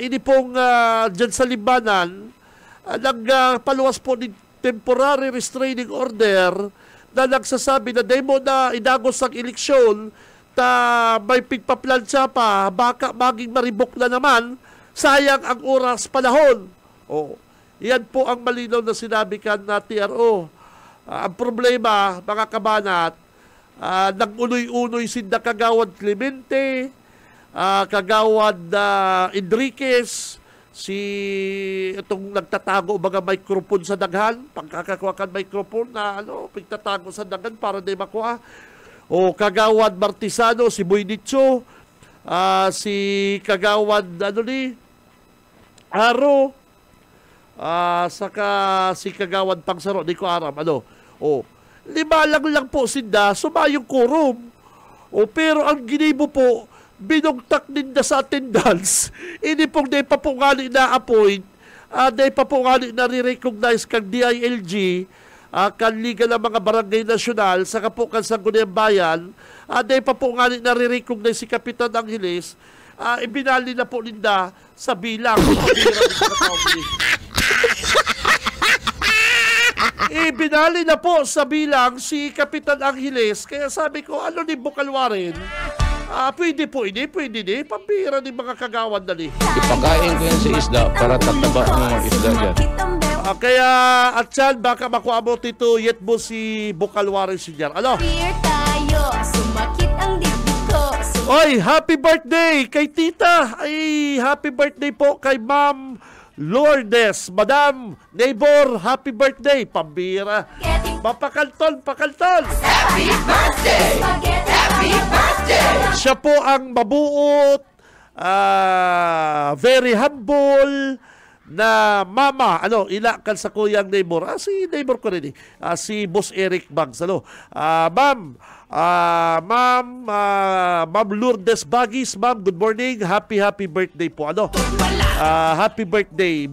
ini pong dyan sa Libanan, nagpaluwas po ng temporary restraining order na nagsasabi na demo na idagos ang eleksyon, may pigpaplansya pa, baka maging maribok na naman, sayang ang oras, panahon. Yan po ang malinaw na sinabi kan na TRO. Ang problema, mga kabanat, nag-unoy-unoy sinda kagawad Clemente, kagawad Enriquez, itong nagtatago mga microphone sa daghan, pagkakakuha microphone na pagtatago sa daghan para di makuha. Kagawad Martisano, si Boy Nicho, si Kagawad Aro, saka si Kagawad Pangsaro, di ko aram, lima lang po sinda, sumayong kurum. Pero ang ginibo po, binugtak ninda sa attendance, hindi pong di pa po ngali na-appoint, di pa po ngali na-recognize kang DILG, kanliga ng mga barangay nasyonal, saka po kan Sangguniang Bayan, di pa po nga nare-recognize si Kapitan Angeles, ibinali na po ninda sa bilang. Ibinali na po sa bilang si Kapitan Angeles, kaya sabi ko, ni Bukalwarin? Pwede po ini, pambira ni mga kagawad na ni. Ipakain ko yan sa isda para tataba ng mga isda dyan. Kaya, at yan, baka makuha mo Tito Yetbo si Bukalwarin Senior. Fear tayo, sumakit ang dibdib ko. Oy, happy birthday kay Tita. Ay, happy birthday po kay Ma'am Lourdes. Madam, neighbor, happy birthday. Pambira. Pakalton. Happy birthday! Happy birthday! Siya po ang mabuot, very humble na mama, ilakan sa kuyang neighbor. Si neighbor ko rin si Boss Eric Bangs. Ma'am Lourdes Bagis, ma'am, good morning. Happy birthday po. Happy birthday.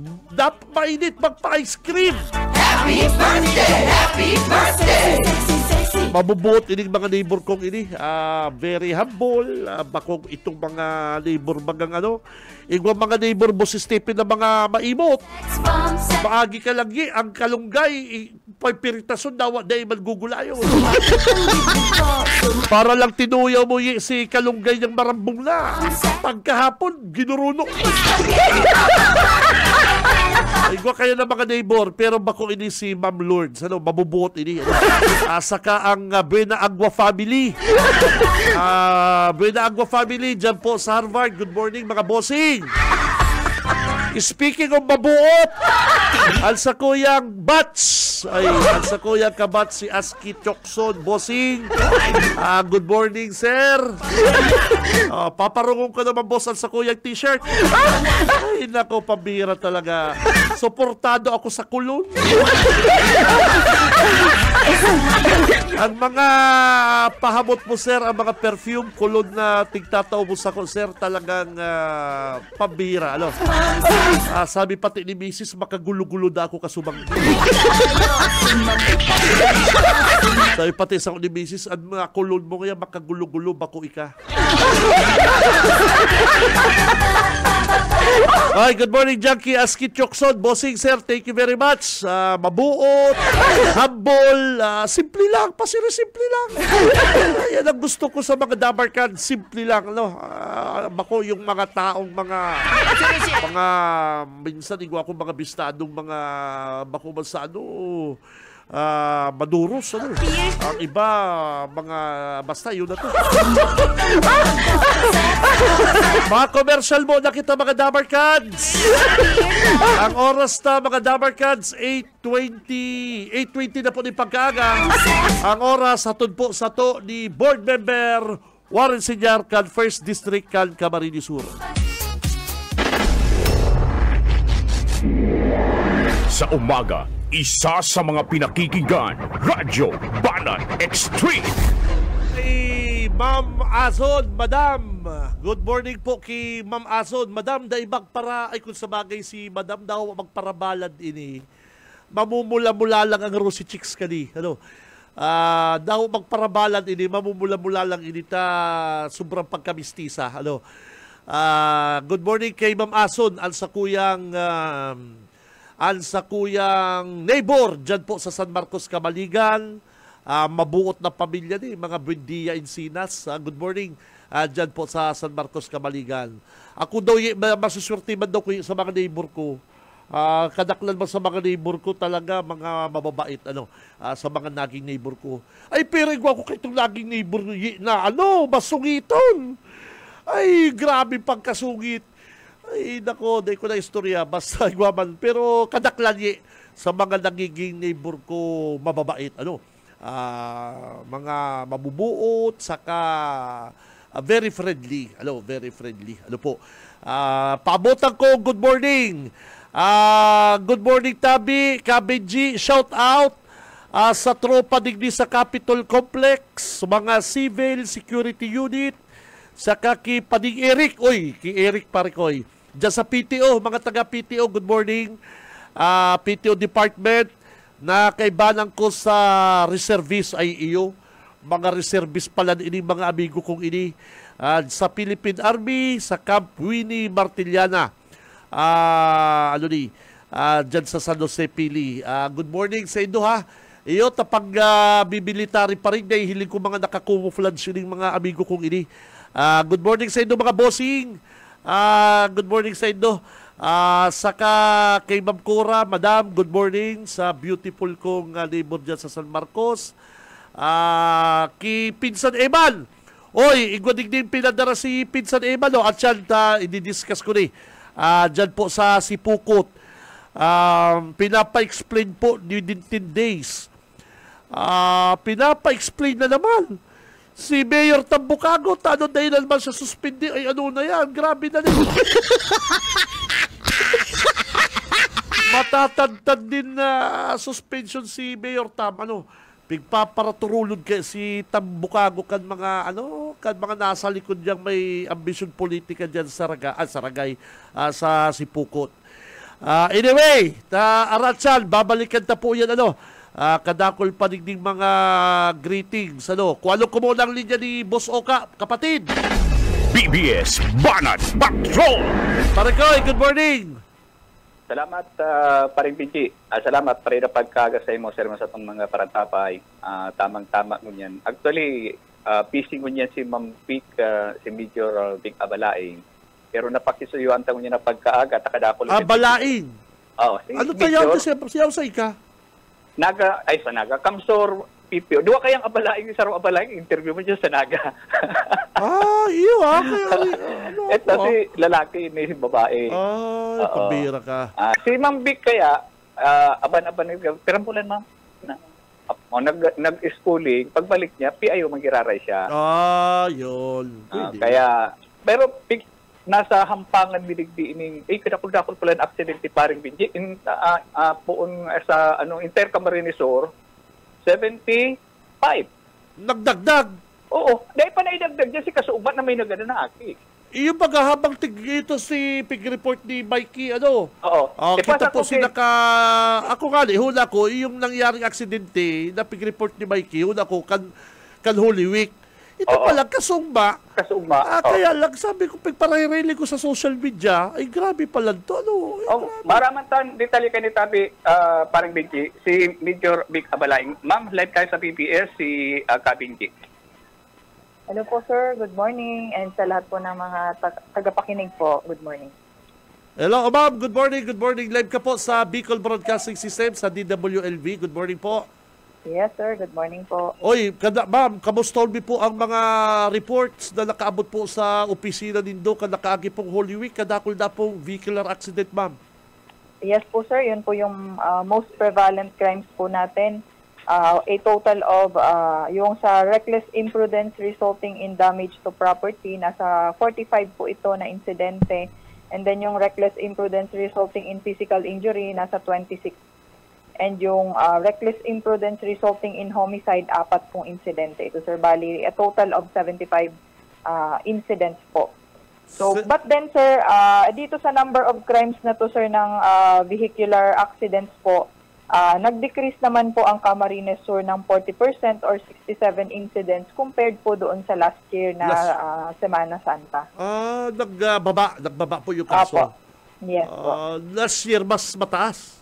Mainit magpa-ice cream. Happy birthday! Happy birthday! Mabubuot ining mga neighbor kong ini. Very humble. Bakong itong mga neighbor bagang igwa mga neighbor mo si Stephen na mga maimot. Maagi ka lang ang kalunggay. Pagpiritason daw, dahil magugulayo. Para lang tinuyaw mo si kalunggay ng marambong na. Pagkahapon, ginurunok. Igwa kayo ng mga neighbor, pero bako ini si Ma'am Lourdes, mabubuot ini. Saka ang Buena Agua family. Buena Agua family, dyan po sa Harvard. Good morning, mga bossing. Speaking of mabuot, ang sa kuyang Bats, ang sa kuyang kabats si Aski Chokson, bossing. Good morning, sir. Paparungong ko naman, boss, ang sa kuyang t-shirt. Ay, nako, pambira talaga. Suportado ako sa kulon. Ang mga pahamot mo, sir, ang mga perfume, kulon na tigtataw mo sa ko, sir, talagang pambira. Ano? Sabi pati ni Mrs. makagulo-gulo na ako kasubang. Sabi pati sa ni Mrs. ang mga kulon mo ngayon makagulo-gulo bako ika. Ay, good morning, Junkie Aski Chokson. Bossing, sir, thank you very much. Mabuot, humble, simple lang, simple lang. Yan ang gusto ko sa mga Dabarkan, simple lang, no? Bako yung mga taong mga minsan igwa ko mga bistadong mga bako man sa maduros, ano? Ang iba, mga basta yun na to. Mga commercial mo na kita, mga Dabarkads. Ang oras na, mga Dabarkads, 8:20 na po ni pagkaaga. Ang oras, hatod po sa to ni Board Member Warren Senyar, kan 1st District, kan Camarines Sur. Sa umaga, isa sa mga pinakikinggan, Radyo Banat Extreme. Hey, Ma'am Azon, Madam. Good morning po kay Ma'am Azon. Madam, daibag para, ay kung sabagay si Madam daw magparabalad ini. Mamumula-mula lang ang Rosy Chicks kani. Ano? Daw magparabalad ini, mamumula-mula lang ini ta sobrang pagkamistisa. Ano? Good morning kay Ma'am Azon, ang sa kuyang neighbor dyan po sa San Marcos, Camaligan. Mabuot na pamilya ni mga Buendia Encinas. Good morning dyan po sa San Marcos, Camaligan. Ako daw masuswerte man daw ko sa mga neighbor ko. Kadaklan man sa mga neighbor ko talaga mga mababait sa mga naging neighbor ko. Ay pero ako kay itong naging neighbor na masungiton. Ay grabe pagkasungit. Ay, nako, di ko na istorya, basta igwaman. Pero kadaklan sa mga nagiging neighbor ko mababait, mga mabubuot, saka very friendly. Very friendly. Paabotan ko, good morning. Good morning, Tabi, KBG, shout out sa tropa digdi sa Capitol Complex, mga civil security unit, saka ki Pading Eric, ki Eric Parikoy. Diyan sa PTO, mga taga-PTO, good morning. PTO Department, na kaibanan ko sa reservist ay iyo. Mga reservist pala ini, mga amigo kong ini. Sa Philippine Army, sa Camp Winnie Martiliana. Diyan sa San Jose, Pili. Good morning sa inyo, ha. Iyo, tapag bibilitary pa rin, hiling ko mga nakakumuflage yung mga amigo kong ini. Good morning sa inyo, mga bossing. Good morning sa inyo. Saka kay Ma'am Cora, Madam, good morning sa beautiful kong neighbor dyan sa San Marcos. Kay Pinsan Eman. Igwadig din pinadara si Pinsan Eman. At yan, i-discuss ko ni. Dyan po sa Sipukot. Pinapa-explain po ni 10 days. Pinapa-explain na naman. Si Mayor Tambukago, dahil naman siya suspindi, ay na yan, grabe na rin. Matatagtad din na suspension si Mayor Tam, pigpaparaturulod kay si Tambukago kan mga nasa likod niyang may ambisyon politika diyan sa Saragay, sa Sipukot. Anyway, Aratsan, babalikan ta po yan kadakol panigning mga greetings. Kung ano ko muna ang linya ni Boss Oka, kapatid. BBS Banat Patrol. Parikoy, good morning. Salamat, paring Pinchi. Salamat pa rin na pagkaga sa imo, sir, sa itong mga parantapay. Tamang-tama mo yan. Actually, pising mo niyan si Ma'am Vic, si Major Vic Abalaing. Pero napakisuyuan ta mo niya na pagkaaga, takadakol. Abalaing? Oo. Ano tayo siyaw sa ika? Naga Kamsor PPO. Duwa kayang abalaing, sarong abalaing, interview mo dyan sa Naga. Iyo kaya Ito si lalaki, may babae. Ay, pabira ka. Si Ma'am Vic kaya, aban-aban, pirambulan ma'am. Nag-schooling, pagbalik niya, PIO mag-iraray siya. Yun. Kaya, pero nasa hampangan biligdiining, kadakul-dakul pala ang accident ni Paring Benji, poon sa Intercamarinesor, 75. Nagdagdag. Oo, dahil pa naidagdag dyan si Kasubat na may nagana na aki. Yung paghahabang ito si Pig Report ni Mikey, Oo. Kita po ako nga, hula ko, yung nangyaring aksidente na Pig Report ni Mikey, hula ko, kan Holy Week. Ito pala, kasumba. Kaya lang, sabi ko, pagparirili ko sa social media, ay grabe pala ito. Maraman tan, detalye ka ni Tabi, Paring Benji, si Major Vic Abalaing. Ma'am, live tayo sa PBS, si Kabinji. Hello po sir, good morning, and sa lahat po ng mga tagapakinig po, good morning. Hello ma'am, good morning. Live ka po sa Bicol Broadcasting System sa DWLV. Good morning po. Yes sir, good morning po. Oy, ma'am, kamusta po ang mga reports na nakaabot po sa opisina nindo nakaagi pong Holy Week, kadakol na pong vehicular accident, ma'am? Yes po sir, yun po yung most prevalent crimes po natin. A total of yung sa reckless imprudence resulting in damage to property, nasa 45 po ito na insidente. And then yung reckless imprudence resulting in physical injury, nasa 26. And yung reckless imprudence resulting in homicide, 4 pong insidente. Ito sir, bali a total of 75 incidents po. So, but then sir, dito sa number of crimes na to sir ng vehicular accidents po, nag-decrease naman po ang Camarines Sur ng 40% or 67 incidents compared po doon sa last year na Semana Santa. Nagbaba po yung kaso. Opo. Yes po. Last year mas mataas.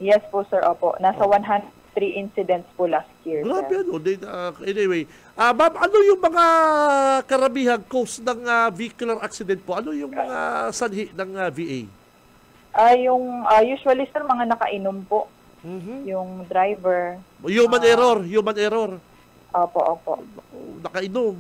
Yes po sir, opo. Nasa 103 incidents po last year. Grabe anyway, ma'am, ano yung mga karamihan cause ng vehicular accident po? Ano yung mga sanhi ng VA? Usually sir, mga nakainom po. Yung driver. Human error. Opo. Nakainom.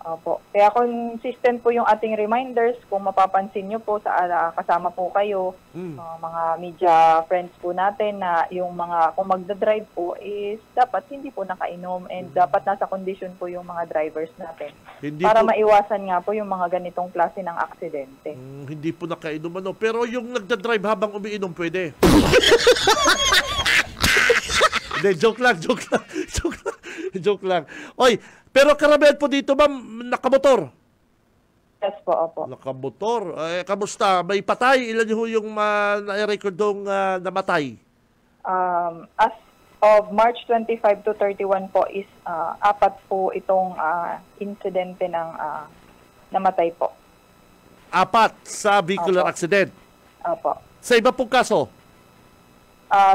Opo. Kaya consistent po yung ating reminders, kung mapapansin nyo po sa kasama po kayo, mga media friends po natin na yung mga, kung magdadrive po is dapat hindi po nakainom and dapat nasa condition po yung mga drivers natin. Para maiwasan nga po yung mga ganitong klase ng aksidente. Hindi po nakainom pero yung nagdadrive habang umiinom pwede. Hindi, joke lang. Oy, pero karamihan po dito, ma'am, nakamotor. Yes po, opo. Nakamotor. Kamusta? May patay? Ilan yung na-record dong namatay? As of March 25 to 31 po is 4 po itong insidente ng namatay po. 4 sa vehicular accident? Opo. Sa iba pong kaso?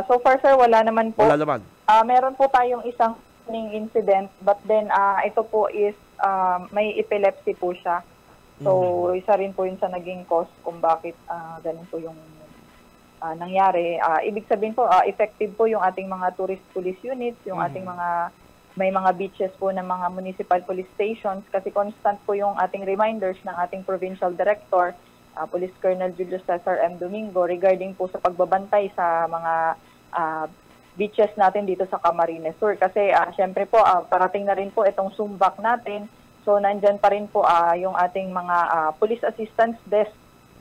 So far, sir, wala naman po. Wala naman. Meron po tayong isang incident, but then ito po is may epilepsy po siya. So, isa rin po yun sa naging cause kung bakit ganun po yung nangyari. Ibig sabihin po, effective po yung ating mga tourist police units, yung ating may mga beaches po ng mga municipal police stations kasi constant po yung ating reminders ng ating provincial director, Police Colonel Julius Cesar M. Domingo, regarding po sa pagbabantay sa mga beaches natin dito sa Camarines Sur. Kasi syempre po, parating na rin po itong sumbak natin. So nandyan pa rin po yung ating mga police assistance desk.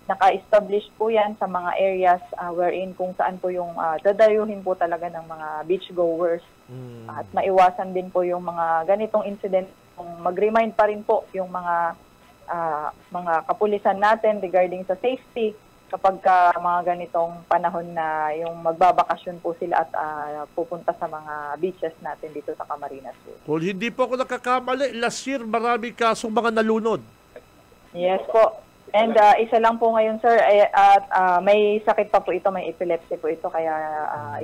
Naka-establish po yan sa mga areas wherein kung saan po yung dadayuhin po talaga ng mga beachgoers. At maiwasan din po yung mga ganitong incident. Mag-remind pa rin po yung mga kapulisan natin regarding sa safety kapag mga ganitong panahon na yung magbabakasyon po sila at pupunta sa mga beaches natin dito sa Camarines Sur. Well, hindi po ako nakakamali. Last year, marami kasong mga nalunod. Yes po. And isa lang po ngayon, sir, at may sakit pa po ito, may epilepsy po ito, kaya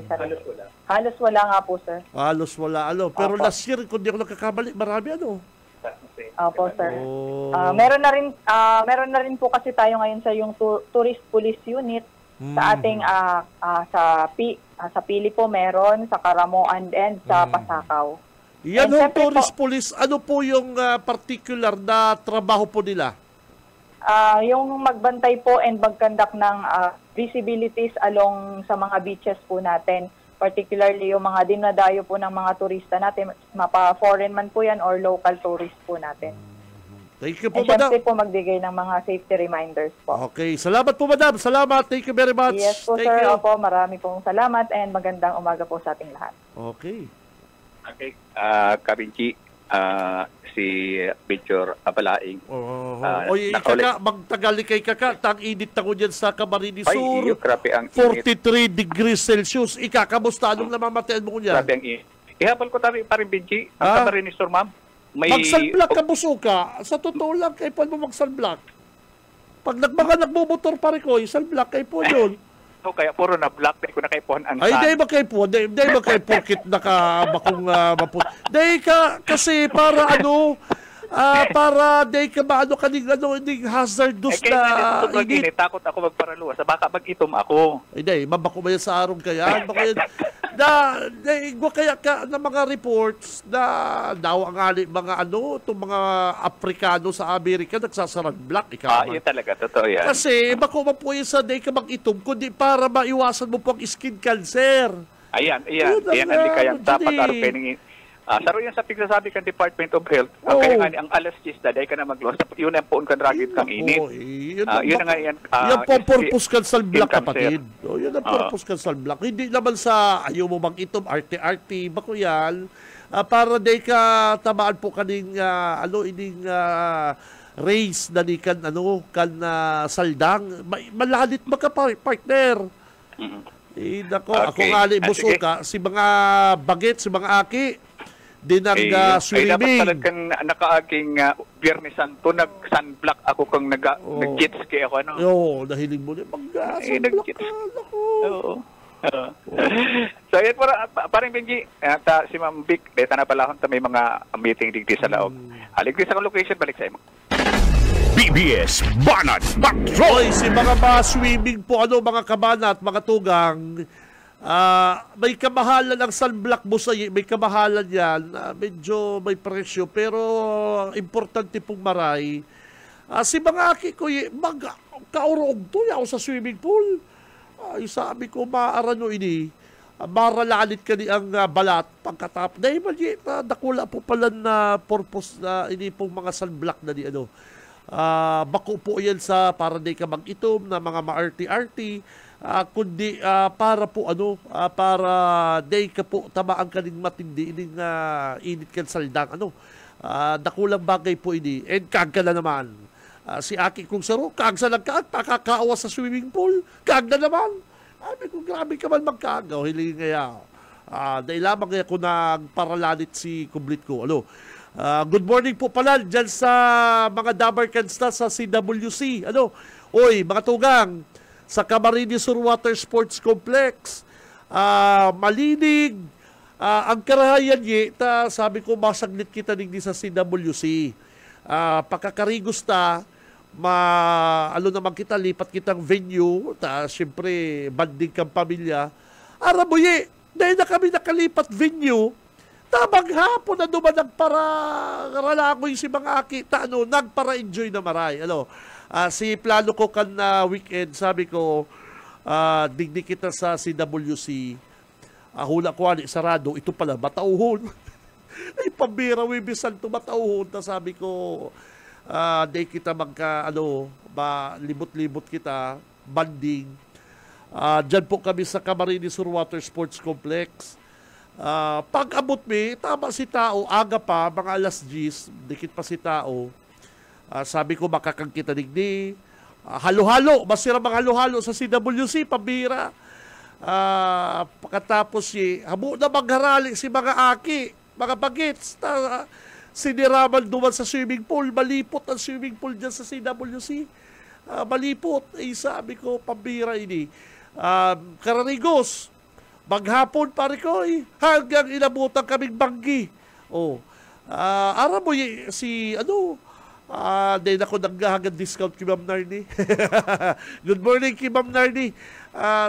isa rin. Halos wala nga po, sir. Halos wala, Pero last year, kung di ako nakakamali, marami Opo, sir. Meron na rin po kasi tayo ngayon sa yung tourist police unit sa ating sa Pili po meron, sa Caramoan and sa Pasakaw. Yan yung tourist police, ano po yung particular na trabaho po nila? Yung magbantay po and mag-conduct ng visibilities along sa mga beaches po natin. Particularly yung mga dinadayo po ng mga turista natin, mapa-foreign man po yan or local tourist po natin. Thank you po, And madam. syempre po magbigay ng mga safety reminders po. Okay, salamat po, madam. Salamat. Thank you very much. Yes po, Thank sir. you. Opo, marami pong salamat and magandang umaga po sa ating lahat. Okay. Okay. Kabinchi, si Major Abalaing. Oy, kaka, magtagali kay kaka, tang-init na ko dyan sa Camarines Ay, Sur. iyo, grabe ang init. 43 degrees Celsius. Ika, kamusta? Anong namamatayan mo ko niyan? Grabe ang init. Ihapal ko tabi pa rin, Benji. Ang Camarines Sur, ma'am. Magsalblak ka, busuka. Sa totoo lang, kay paano mo magsalblak? Pag nagmumotor pa rin ko, salblak kay po yun. So, kaya puro na black, dahil ko na kaipuhan ang Ay, sun. dahil ba kayo po? Dahil ba kayo porkit nakabakong maput? Dahil ka, kasi para para dahil ka maano kaning hazardous kaya na sobrang init, takot ako magparaluwa. Sa baka mag-itom ako. Ay, dahil, mabako ba yan sa arong kaya? Baka yan, igwa kaya ka ng mga reports na daw ang mga itong mga Aprikano sa Amerika nagsasarang black. Yun talaga, totoo yan. Kasi, bako po yan sa dahil ka mag-itom, kundi para maiwasan mo po ang skin cancer. Ayan ang likayang dapat araw pening. Saro yan sa pigsasabi kan Department of Health. Ang kaya nga ang alas 10 dahil ka na mag-loss. Yun ang poon kan ragit kang init. Yun na nga yan. Yan po ang purpose kan salblak, kapatid. Yun ang purpose kan salblak. Hindi naman sa ayaw mo mag-itom, arte-arte, bako yan. Para dahil ka tamaan po kaning race na ni kan saldang. Malalit partner. Nako, ako nga busuka, si mga bagets, si mga aki, dinang swimming. Ay, dapat talagang nakaaging Biyernes Santo, nag-sunblock ako kung nag-jet ski ako. Oo, nahiling mo na mag-sunblock ka. Oo. So, yan parang Benji, si Ma'am Vic, deta na pala akong may mga meeting digdi sa laog. Haligdi sa location, balik sa imo. BBS Banat Patrol! Oy, si mga swimming po, mga kabanat, mga tugang, may kamahalan ng sunblock mo may kamahalan yan, medyo may presyo, pero importante pong maray. Si mga aki ko, kaurog to yaw sa swimming pool. Sabi ko, maarano ini, maralalit ka ni ang balat pagkatap. Dahil nakula po pala na purpose na ini pong mga sunblock na ni bako po yan sa para di ka mag-itom na mga ma-arty-arty, kundi para po para di ka po tamaan ka ning matindi ining init kan saldang dakulang bagay po ini and kagka na naman si aki kong saro kagsa nagkakaawa sa swimming pool kagda naman sabi ko grabe ka man magkagaw hiling ngaya dahil lamang kaya ko nagparalalit si kublit ko good morning po pala dyan sa mga Dabarkansta sa CWC. Oy, mga tugang, sa Camarines Sur Water Sports Complex, malinig, ang karahayan sabi ko, masaglit kita digdi sa CWC. Pagkakarigos naman kita, lipat kitang venue, siyempre, banding kang pamilya. Arabuye, dahil na kami nakalipat venue, maghapon na dumanag para ralakoy si mga aki nagpara-enjoy na maray. Si plano ko kan weekend, sabi ko, digdi kita sa CWC. Hula ko sarado, ito pala, Batauhon. Ay, pambira, wibisan to Batauhon. Sabi ko, day kita libot-libot kita, banding. Diyan po kami sa Camarines Sur Water Sports Complex. Pag-abot tama si tao, aga pa, mga alas 10, dikit pa si tao. Sabi ko, makakangkita digdi. Halo-halo, masira mga halo-halo sa CWC, pabira. Pagkatapos habo na magharali si mga aki, mga bagets. Siniraman duman sa swimming pool, malipot ang swimming pool dyan sa CWC. Malipot, sabi ko, pabira ini. Kararigos, maghapon pare ko hanggang inabutan kaming banggi. Ara mo dahil ako naghahagan discount kay Ma'am Narni. Good morning kay Ma'am Narni.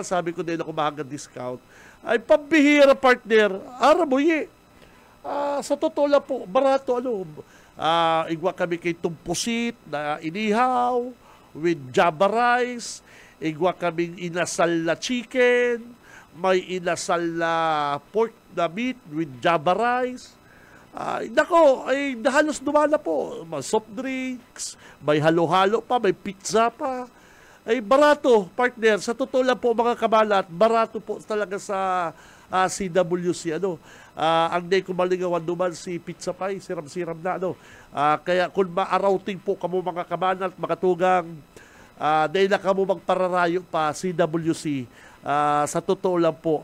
Sabi ko dahil ako mahagan discount. Ay pambihira partner. Ara mo sa totoo lang po, barato igwa kami kay tumpusit na inihaw. with Java rice, igwa kaming inasal na chicken, may inasal na pork na meat with Java rice. Nako, ay halos dumala po. May soft drinks, may halo-halo pa, may pizza pa. Ay barato, partner. Sa totoo lang po mga kabalat, barato po talaga sa CWC. Ang day ko malingawan naman si Pizza Pie, siram-siram na. Kaya kung ma-arouting po kamo mga kabalat, mga tugang, dahil na kamo magpararayo pa CWC, sa totoo lang po,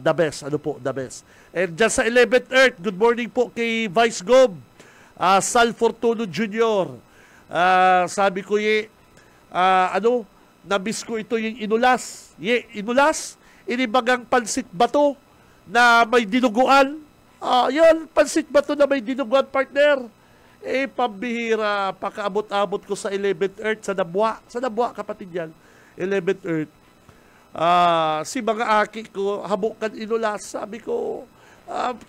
the best. The best. And dyan sa 11th Earth, good morning po kay Vice Gob, Sal Fortuno Jr. Sabi ko, nabis ko ito yung inulas. Inulas? Inibagang pansit bato na may dinuguan. Yan, pansit bato na may dinuguan, partner. Pambihira, pakaabot-abot ko sa 11th Earth, sa Nabwa. Sa Nabwa, kapatid yan. 11th Earth. Si mga aki ko, habukan inulas. Sabi ko,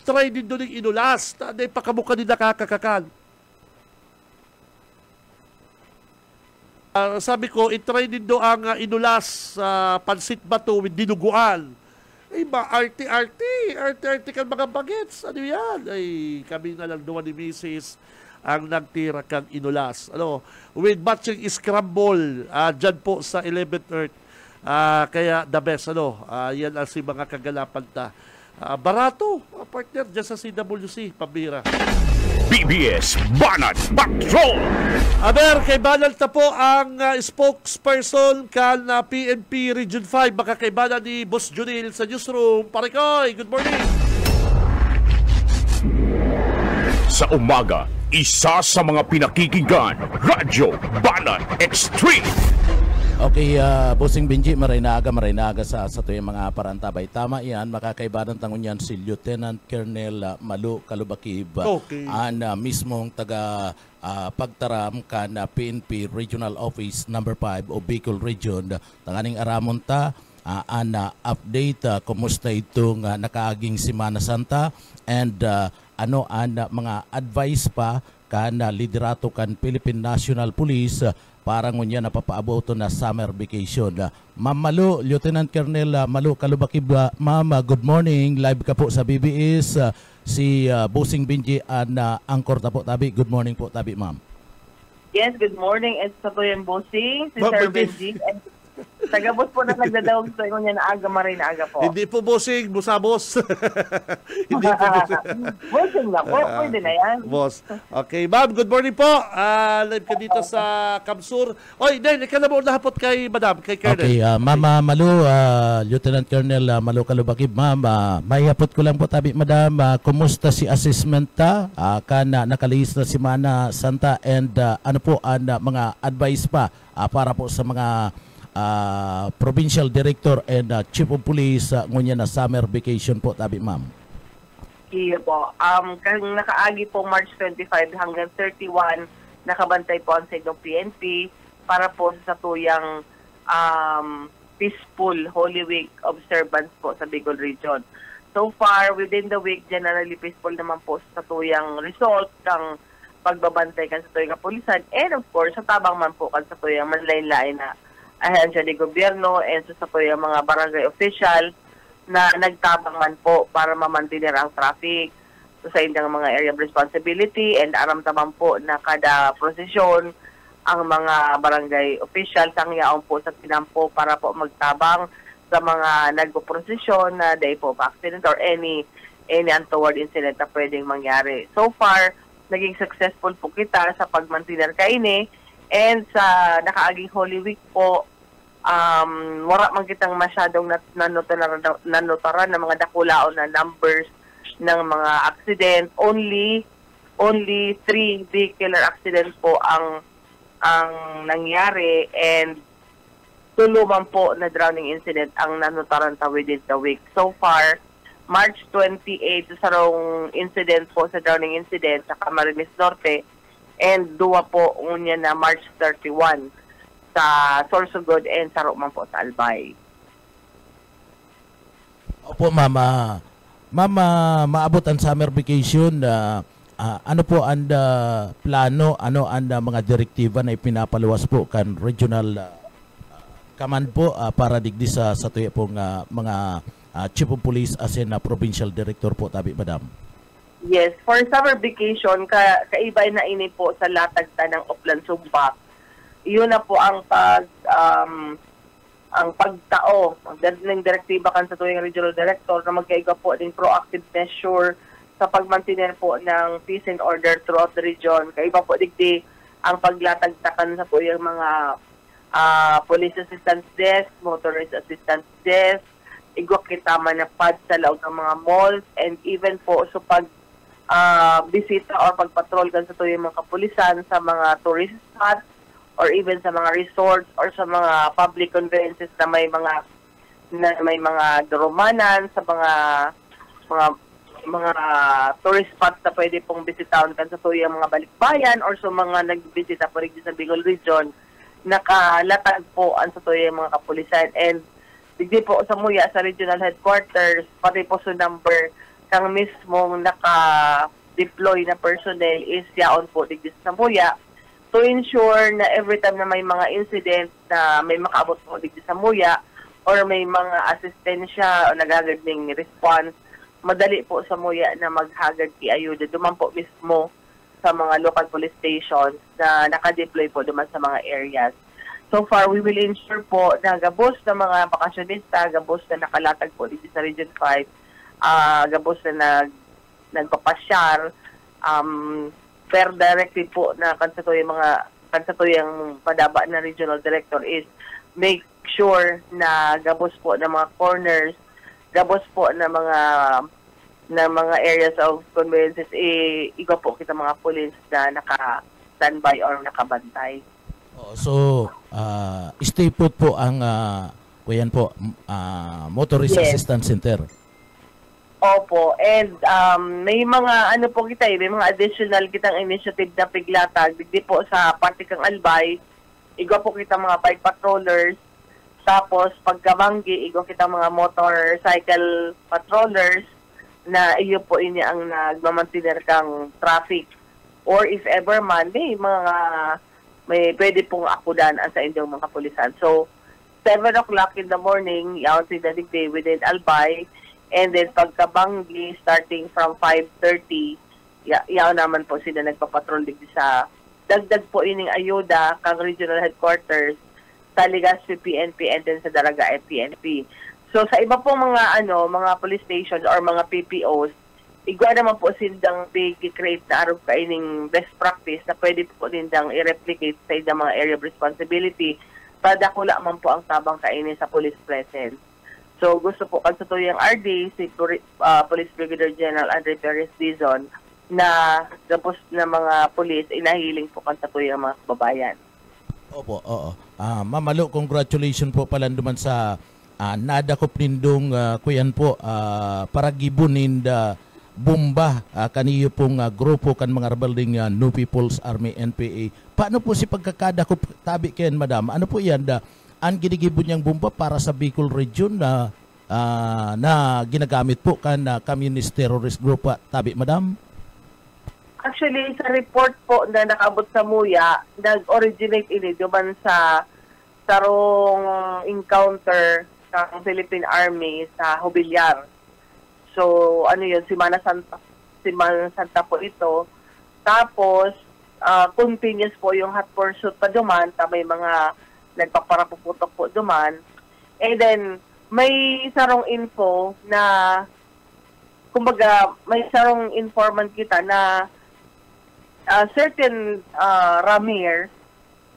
try din doon yung inulas. Dahil pakabukan din nakakakakan. Sabi ko, itry din doon ang inulas sa pansit bato with dinuguan. Arte-arte kan mga bagets. Ano yan? Kami na lang doon ni Mrs. ang nagtira kang inulas. With matching scramble, dyan po sa 11th Earth. Kaya the best, yan ang si mga kagalapan ta. Barato, partner, dyan sa CWC, pambira. BBS Banat Patrol! Aber, kay Banal ta po ang spokesperson kan PNP Region 5, makakaibanan ni Boss Junil sa newsroom. Parikoy, good morning! Sa umaga, isa sa mga pinakikinggan, Radyo Banat Extreme! Okay, Bossing Benji, marinaga sa tuyang mga parantabay. Tama yan, makakaibanan tangon yan si Lieutenant Colonel Malu Kalubakib. Okay. Mismong taga pagtaram ka na PNP Regional Office number 5 o Bicol Region. Tanganing aramon ta, update, kumusta itong nakaaging Semana Santa and mga advice pa kan liderato kan Philippine National Police para ngunya napapaaboto na summer vacation. Ma'am Malu, Lieutenant Colonel Malu Kalubakib, ma'am, good morning. Live ka po sa BBS. Si Bossing Benji and Angkor ta po tabi. Good morning po tabi, ma'am. Yes, good morning. It's sa tuyang Bossing, si Sir Benji. Tagabos po na nagdadawag sa inyo na aga marin aga po. Hindi po Bossing, busabos. Hindi po Bossing na po, pwede na yan. Boss. Okay, ma'am, good morning po. Live ka dito sa Kamsur. Oy, Dahil, ikaw na mo nahapot kay Madam, kay Colonel. Okay, Mama Malu, Lieutenant Colonel Malu Kalubakib, ma'am, may hapot ko lang po tabi, Madam, kumusta si assessment ta? Kana nakalihis na Semana Santa and ano po ang mga advice pa para po sa mga Provincial Director and Chief of Police ngunya na summer vacation po tabi, ma'am. Iyo po. Kung nakaagi po March 25 hanggang 31, nakabantay po ang ng PNP para po sa tuyang peaceful Holy Week observance po sa Bicol Region. So far, within the week, generally peaceful naman po sa tuyang result ng pagbabantay kan sa tuyang kapulisan and of course, sa tabang man po kan sa tuyang manlain-lain na ahensya ni gobyerno and sa tuyang mga barangay official na nagtabang man po para mamantinir ang traffic. So sa indang mga area of responsibility and aramtaman po na kada prosesyon ang mga barangay official sangyaon po sa tinampo para po magtabang sa mga nagpo-prosesyon na day po of accident or any untoward incident na pwedeng mangyari. So far, naging successful po kita sa pagmantinir kaini. And sa nakaaging Holy Week po, wala man kitang masyadong nanotaran ng mga dakulaon na numbers ng mga accident. Only 3 vehicular accident po ang nangyari and tuluman po na drowning incident ang nanotaran ta within the week. So far, March 28, sa sarong incident po sa drowning incident sa Camarines Norte, and duwa po unya na March 31 sa Sorsogon and sa Roman po sa Albay. Opo, Mama. Mama, maabot ang summer vacation ano po ang plano, ano ang mga direktiba na ipinapaluwas po kan regional command po para digdi sa tuya pong mga chief of police as in provincial director po tabi madam? Yes, for summer vacation, kaibay na ini po sa latag ng Oplan Sumba. Iyon na po ang pagtao ng direktiba kan sa tuyang regional director na magkaiga po ng proactive measure sa pagmantener po ng peace and order throughout the region. Kaiba po digdi ang paglatagtakan sa tuyang mga police assistance desk, motorist assistance desk, igwak kita manapad sa laog ng mga malls, and even po so pag bisita or pagpatrol kan sa tuyang mga kapulisan sa mga tourist spots or even sa mga resorts or sa mga public conveyances na may mga durumanan, sa mga tourist spots na pwede pong bisitaon kan sa tuyang mga balikbayan or sa mga nagbisita po rin sa Bicol Region, nakalatag po ang sa tuyang mga kapulisan. And digdi po sa Muya, sa regional headquarters, pati po sa number kang mismong naka-deploy na personnel is yaon po digdi sa Muya to ensure na every time na may mga incident na may makaabot po digdi sa Muya or may mga asistensya o nagagad ng response, madali po sa Muya na maghagad ayuda duman po mismo sa mga local police stations na naka-deploy po duman sa mga areas. So far, we will ensure po na gabos na mga bakasyonista, gabos na nakalatag po dito sa Region 5, gabos na nagpapasyar, per directive po na kansatoyang padaba na regional director is make sure na gabos po ng mga corners, gabos po na mga areas of conveyances, iba po kita mga police na naka-standby or nakabantay. So, stay put po ang Motorist Assistance Center. Opo, and may mga may mga additional kitang initiative na piglatag digdi po sa Partikang Albay, igwa po kita mga bike patrollers, tapos pagkabanggi igwa kita mga motorcycle patrollers na iyo po ini ang nagmamantener kang traffic, or if ever man may pwede pong akudan sa inyong mga kapulisan. So 7 o'clock in the morning yaon sila digdi within Albay, and then pagkabanggi starting from 5:30 yaon naman po sila nagpapatrol digdi sa dagdag po ining ayuda kang regional headquarters sa Legazpi PNP and then sa Daraga PNP. So sa iba pong mga police stations or mga PPOs, igwa naman po silang i-create na araw kaining best practice na pwede po nindang i-replicate sa ilang mga area of responsibility para dakula man po ang tabang kainin sa police presence. So gusto po sa tuyang RD, si Police Brigadier General Andre Perez Dizon, na tapos na mga police, inahiling po sa tuyang mga kababayan. Opo, oo. Mamalo, congratulations po pala naman sa nadakop nindong kuyan po para gibunin bomba kaniyo pong grupo kan mga rebelling New People's Army NPA. Paano po si pagkakadakop tabi ken madam? Ano po yan ang ginigibon niyang bomba para sa Bicol Region na ginagamit po kan communist terrorist group tabi madam? Actually, sa report po na nakabot sa Muya, nag-originate ini duman sa tarong encounter ng Philippine Army sa Hobilyar. So, yun, Semana Santa po ito. Tapos, continuous po yung hot pursuit pa duman, may mga nagpaparapuputok po duman. And then, may sarong info na, kumbaga, may sarong informant kita na certain Ramir,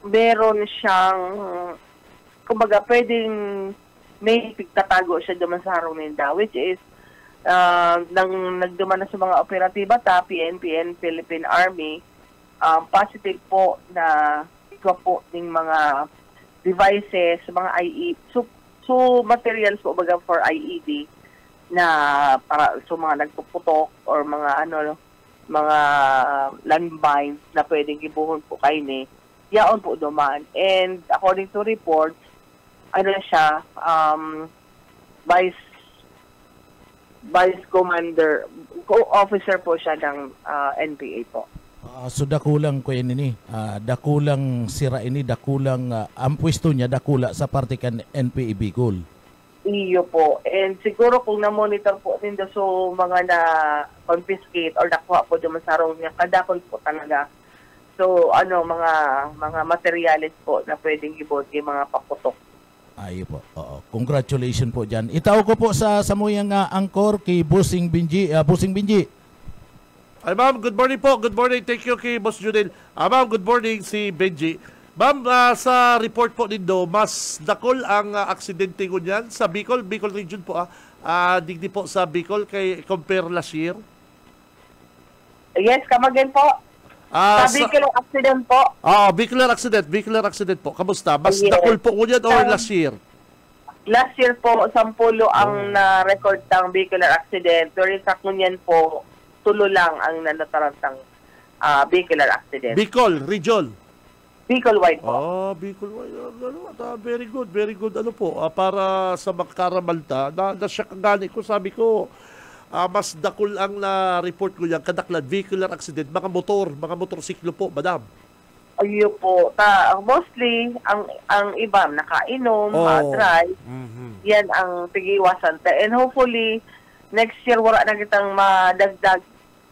meron siyang, kumbaga, pwedeng may pigtatago siya duman sa harong ninda, which is, nagduman na sa mga operatiba PNP and Philippine Army, positive po na ikaw po ng mga devices, mga IED, so materials po baga for IED na para so mga nagpuputok or mga mga landmines na pwedeng gibuhon po kayo yaon po duman. And according to reports, Vice Commander, co-officer po siya ng NPA po. So dakulang ko ini dakulang sira ini, dakulang ang pwesto niya dakula sa parte kan NPA Bicol. Iyo po. And siguro kung na-monitor po nindo so mga na-confiscate or nakuha po yung masarong niya, kadakol po talaga. So mga materyales po na pwedeng ibot yung mga paputok. Ayo po. Oo. Congratulations po dyan. Itaw ko po sa samuyang angkor kay Busing Binji. Busing Binji. Ay ma'am, good morning po. Good morning. Thank you kay Boss Junel. Ma'am, good morning si Benji. Ma'am, sa report po nindo, mas dakol ang aksidente ko niyan sa Bicol region po. Digdi po sa Bicol kay compare last year. Yes, come again po. Sa vehicular accident po. Vehicular accident po. Kamusta? Mas dakol po ko niyan or last year? Last year po, 10 ang na-record ng vehicular accident. Pero sa kunyan po, tulo lang ang nanatarantang vehicular accident. Bicol region. Bicol-wide po. Bicol-wide. Very good, very good. Ano po, para sa Makaramalta, na-siya kagani ko, sabi ko, mas dakol ang na-report ko yan, kadaklad, vehicular accident, mga motorsiklo po, madam. Ayun po. Mostly, ang iba, nakainom, drive, yan ang pigiwasan. And hopefully, next year, wala na kitang madagdag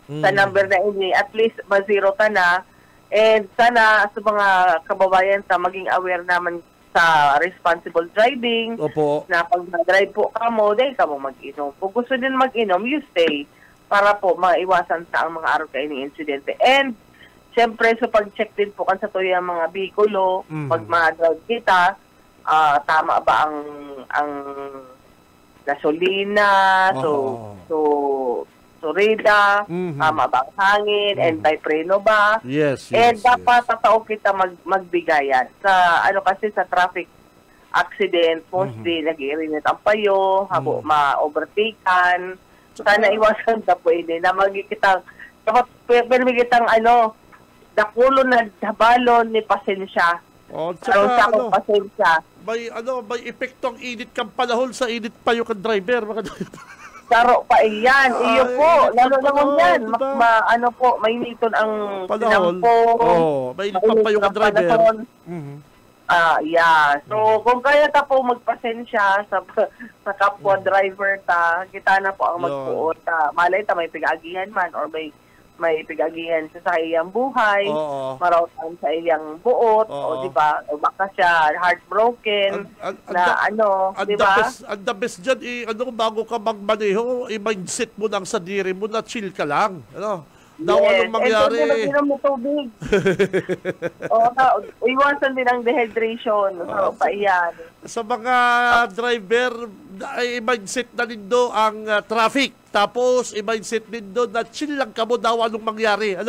sa number na ini. At least, ma-zero ta na. And sana sa mga kababayan sa maging aware naman sa responsible driving. Opo. Na pag nag-drive po kamo, dahil kamo mag-inom. Kung gusto din mag-inom, you stay para po maiwasan sa ang mga araw kayo ng insidente. And siyempre, sa pag-check din po kan sa tuyo ang mga bikulo, pag ma-drive kita, tama ba ang gasolina, so radar, tama ba ang hangin, and by preno ba? Yes. And dapat tatao kita magbigayan. Sa kasi sa traffic accident, mostly nag-iinit ang payo, habo ma-overtaken. Sana iwasan ta po ini na magkikitang dapat pero kitang dakulo na dabalon ni pasensya. Tsaka pasensya. May epekto ang init kang panahon sa init payo kang driver. Saro pa iyan. Iyo po. Lalo naman yan. May niton ang tinampo. May init pa yung driver. So, kung kaya ta po magpasensya sa kapwa driver ta, kita na po ang magpuot. Malay ta may pigagihan man or may pigagihan sa iyang buhay, marautan sa iyang buot, o di ba? O baka siya heartbroken, di ba? Ang the best dyan, bago ka magmaneho, i-mindset mo ng sadiri mo na chill ka lang. Anong mangyari? And kung mo tubig. Iwasan din ang dehydration. So, paiyan. Sa mga driver, i-mindset na nindo ang traffic. Tapos, i-mindset nindo na chill lang ka mo daw anong mangyari.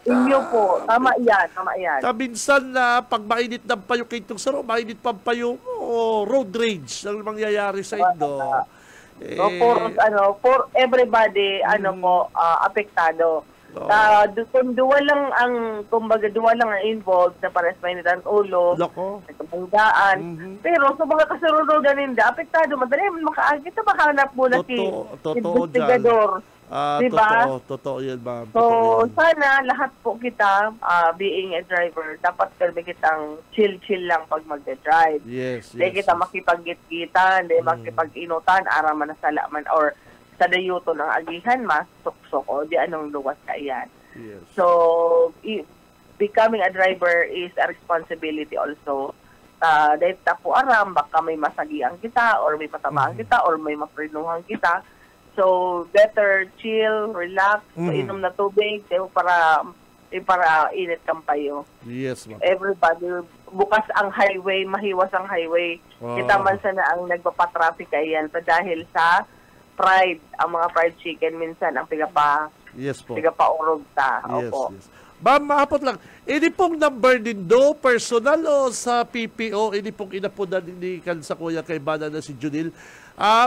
Inyo po. Tama yan. Minsan pag mainit ng payo kay itong saro, mainit pa payo, road rage ang mangyayari sa indo. For everybody, apektado. Kung duwa lang ang involved na pares mainit ang ulo, nagkabanggaan. Pero sa mga kasarudo ganinda, apektado, madali makaagit na makahanap muna si investigador. Diba? Totoo yan, ma'am. So, sana lahat po kita, being a driver, dapat kalbi kitang chill-chill lang pag mag-drive. Yes. Hindi kita makipag-git-gitan, hindi makipag-inutan, araman na salaman, or sa dayuto ng agihan, mas suksok, o di anong luwas ka yan. Yes. So, becoming a driver is a responsibility also. Dahil tapo aram, baka may masagian kita, or may patamaan kita, or may maprinuhan kita. So, better chill, relax, inom na tubig, para init kang payo. Yes, ma'am. Everybody, bukas ang highway, mahiwas ang highway. Kita man sana ang nagpapatraffic ayan dahil sa pride, ang mga fried chicken minsan ang pigapaurog ta. Opo. Yes. Ma'am, maapot lang. Ini pong number nindo, personal o sa PPO, ini pong inapunan ni sa kuya kay Bana na si Junil.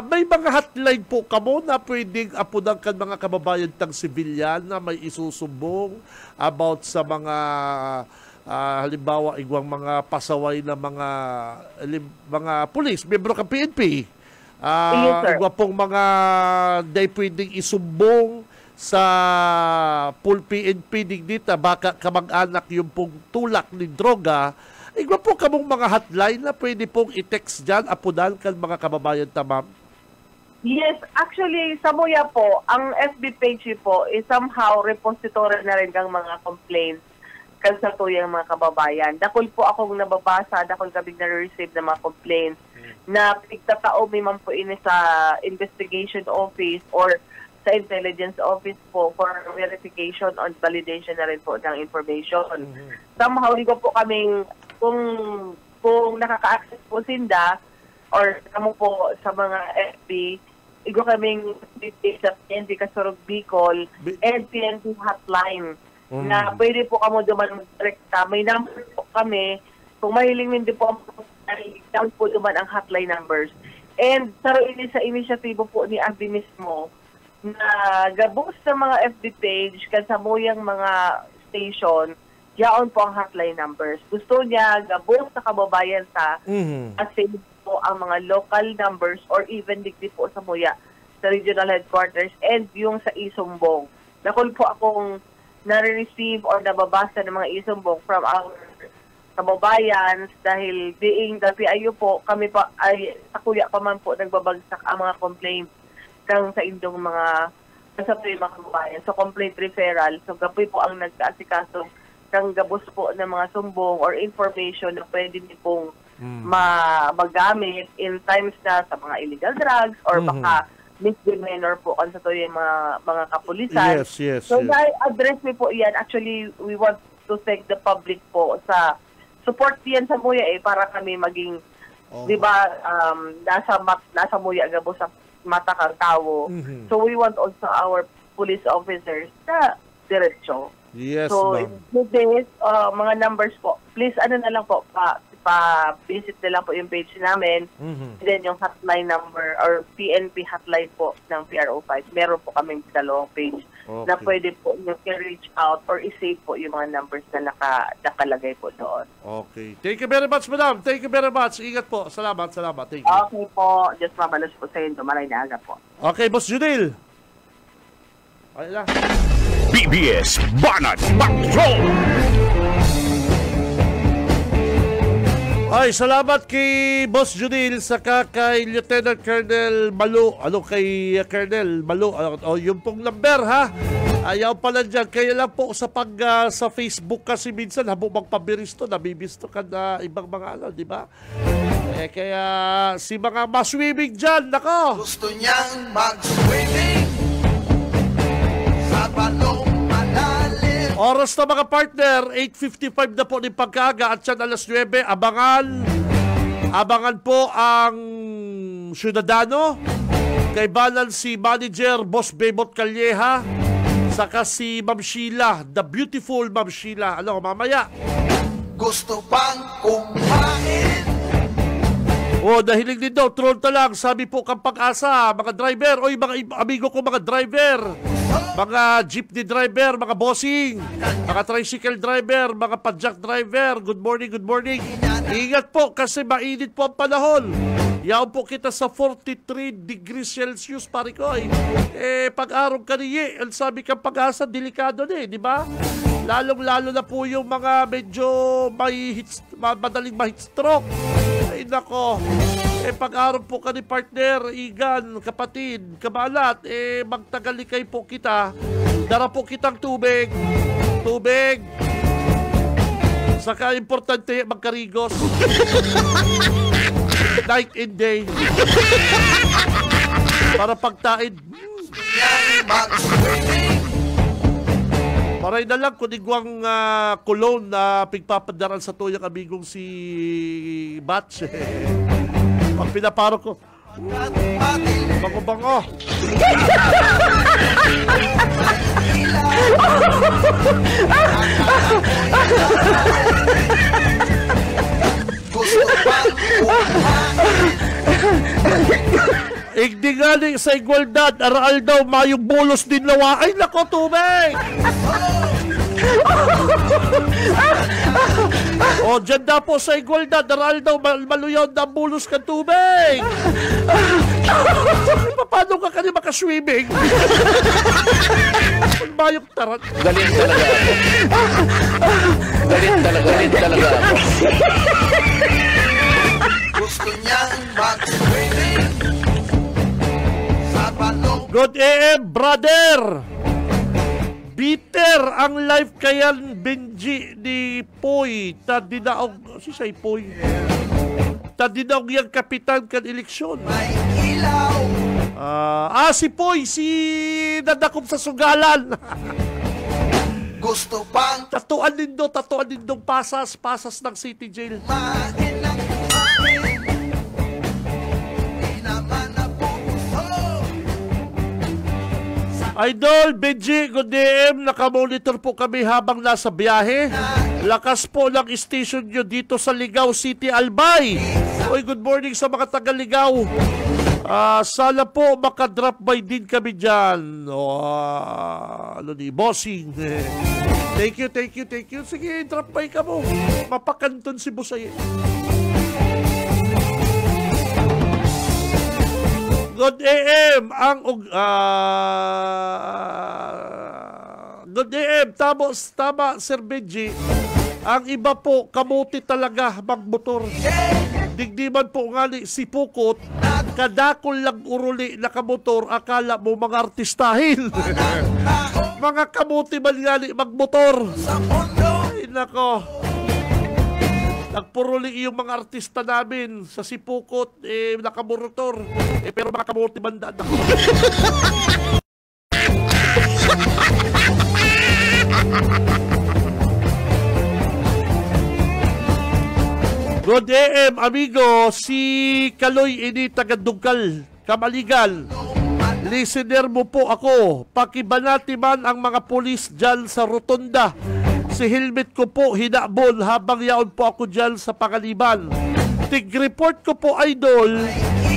May mga hotline po kamo na pwedeng apunan kan mga kababayan tang civilian na may isusumbong about sa mga halimbawa igwang mga pasaway na mga pulis, miyembro ka PNP. Igwang pong mga day pwedeng isumbong sa full PNP dignita, baka kamag-anak yung pong tulak ni droga, igwa po kamong mga hotline na pwede pong i-text dyan, apunan kan mga kababayan ta, ma'am? Yes, actually, sa Muya po, ang FB page po is somehow repository na rin ng mga complaints kan sa tuyang mga kababayan. Dakol po akong nababasa, dakol kaming na-receive ng mga complaints na pigtatao may man po ini sa investigation office or sa intelligence office po for verification on validation na rin po ng information. Somehow, hindi ko po kaming, kung nakaka-access po sinda or kamo po sa mga FB, igo kaming sa PNP Kasurog Bicol and PNP hotline na pwede po kamo duman mag-direkta. May number po kami. Kung mahiling din po down po duman ang hotline numbers. And ini sa inisyatibo po ni Abby mismo na gabos sa mga FB page sa muyang mga station, yaon po ang hotline numbers. Gusto niya gabos sa kababayan sa kasi po ang mga local numbers or even digdi po sa Muya, sa regional headquarters and yung sa Isumbong. Nakul po akong na-receive or nababasa ng mga Isumbong from our kababayan dahil being the PIU po, kami pa ay sa kuya pa man po nagbabagsak ang mga complaints kang sa indong mga mga kababayan. So complaint referral, so gapoy po ang nag-aasikaso kang gabos po ng mga sumbong or information na pwede niyo pong magamit in times na sa mga illegal drugs or baka misdemeanor po kan sa to yung mga kapulisan. Yes. So na-address mi po yan. Actually, we want to thank the public po sa support yan sa Muya para kami maging, di ba, nasa Muya gabo sa mata kang tao. So we want also our police officers na diretso. Yes, so with this, mga numbers po, please na lang po, pa-visit na lang po yung page namin. And then yung hotline number or PNP hotline po ng PRO5. Meron po kaming dalawang page na pwede po yung i-reach out or i-save po yung mga numbers na nakalagay po doon. Okay. Thank you very much, madam. Thank you very much. Ingat po. Salamat. Thank you. Okay po. Just mabalos po sa inyo. Maray na aga po. Okay, Boss Judil. Ay lang. BBS Banat Patrol! Ay, salamat kay Boss Judil saka kay Lieutenant Colonel Malu. Kay Colonel Malu. Yung pong number, ha? Ayaw pala dyan. Kaya lang po sa sa Facebook kasi minsan habang magpabiristo, nabibisto ka na ibang mga di ba? Kaya si mga maswimming dyan, nako! Gusto niyang mag-swimming sa balong malalim. Oras na mga partner, 8:55 na po ng pagkaga at yan alas 9. Abangan po ang Ciudadano, kay Balan si Manager Boss Bebot Calleja, saka si Ma'am Sheila, the beautiful Ma'am Sheila. Mamaya. Gusto pang kumain. Nahilig din daw, troll na lang. Sabi po kang Pag-asa, mga driver, mga amigo ko mga driver, mga jeepney driver, mga bossing, mga tricycle driver, mga padjak driver, good morning. Ingat po kasi mainit po ang panahon. Yaw po kita sa 43 degrees Celsius, pare ko. Pag-araw kaniye, ang sabi kang Pag-asa, delikado na di ba? Lalong-lalo na po yung mga medyo madaling ma-heat stroke. Ay nako, pag-araw po ka ni partner, Igan, kapatid, kabalat, magtagalikay po kita. Dara po kitang tubig. Saka importante, magkarigos. Night and day. Para pagtaid. Maray na lang kung igwang cologne na pigpapadaran sa tuyang amigong si Batch. Pag pinaparo ko, bango-bango. Igdingali sa igualdad, aral daw, mayong bulos din lawa. Ay, nako, tubig! Dyan na po sa igualdad, aral daw, maluyaw na bulos ka tubig! Paano ka makaswimming? Busmayong tarat. Galit talaga ako. Galit talaga ako. Gusto niyang mag-swimming sa balong. Good AM, brother! Bitter ang life kayan Benji ni Poy. Tadinaog, si say Poy. Tadinaog yung kapitan kan eleksyon. Si Poy, si nadakop sa sugalan. Gusto pang tatuan nindong pasas ng City Jail. Idol, Benji, good DM. Nakamonitor po kami habang nasa biyahe. Lakas po ng station nyo dito sa Ligao City, Albay. Oy, good morning sa mga taga-Ligao. Sana po makadrop by din kami dyan. Bossing. Thank you. Sige, drop by ka mo. Mapakanton si Busay. Good AM Good AM, tama Sir Benji. Ang iba po kamuti talaga magmotor. Digdiman po nga ni si Pukot, kadakol lang uruli na kamotor, akala mo mga artistahin. Mga kamuti man nga ni magmotor. Ay nako. Nagpuruli yung mga artista namin sa Sipukot, nakamotor. Pero mga kamote banda na. Good AM, amigo. Si Kaloy ini taga-Dugal, Kamaligal. Listener mo po ako. Pakibanati man ang mga pulis dyan sa Rotonda. Si helmet ko po hinabol habang yaon po ako dyan sa Pangaliban. Tig-report ko po, idol,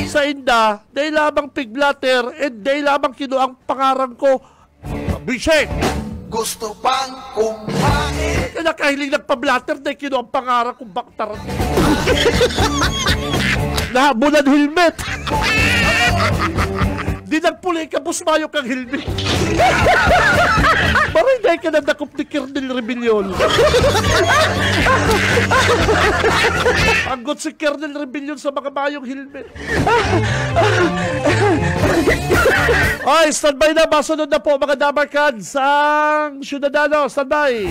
sa inda, dahil lamang pig-blatter and dahil lamang kinuang pangarang ko. Bisek! Gusto pang kumain. Nakahiling nagpa-blatter dahil kinuang pangarang kong baktaran. Nahabulan helmet. Di nagpuli ka, Busmayo kang helmet. Parang dahil ka nadakop ni Kernel Rebellion. Anggot si Kernel Rebellion sa mga mayong helmet. Ay, standby na. Masunod na po mga Damarcans ang Ciudadano. Standby.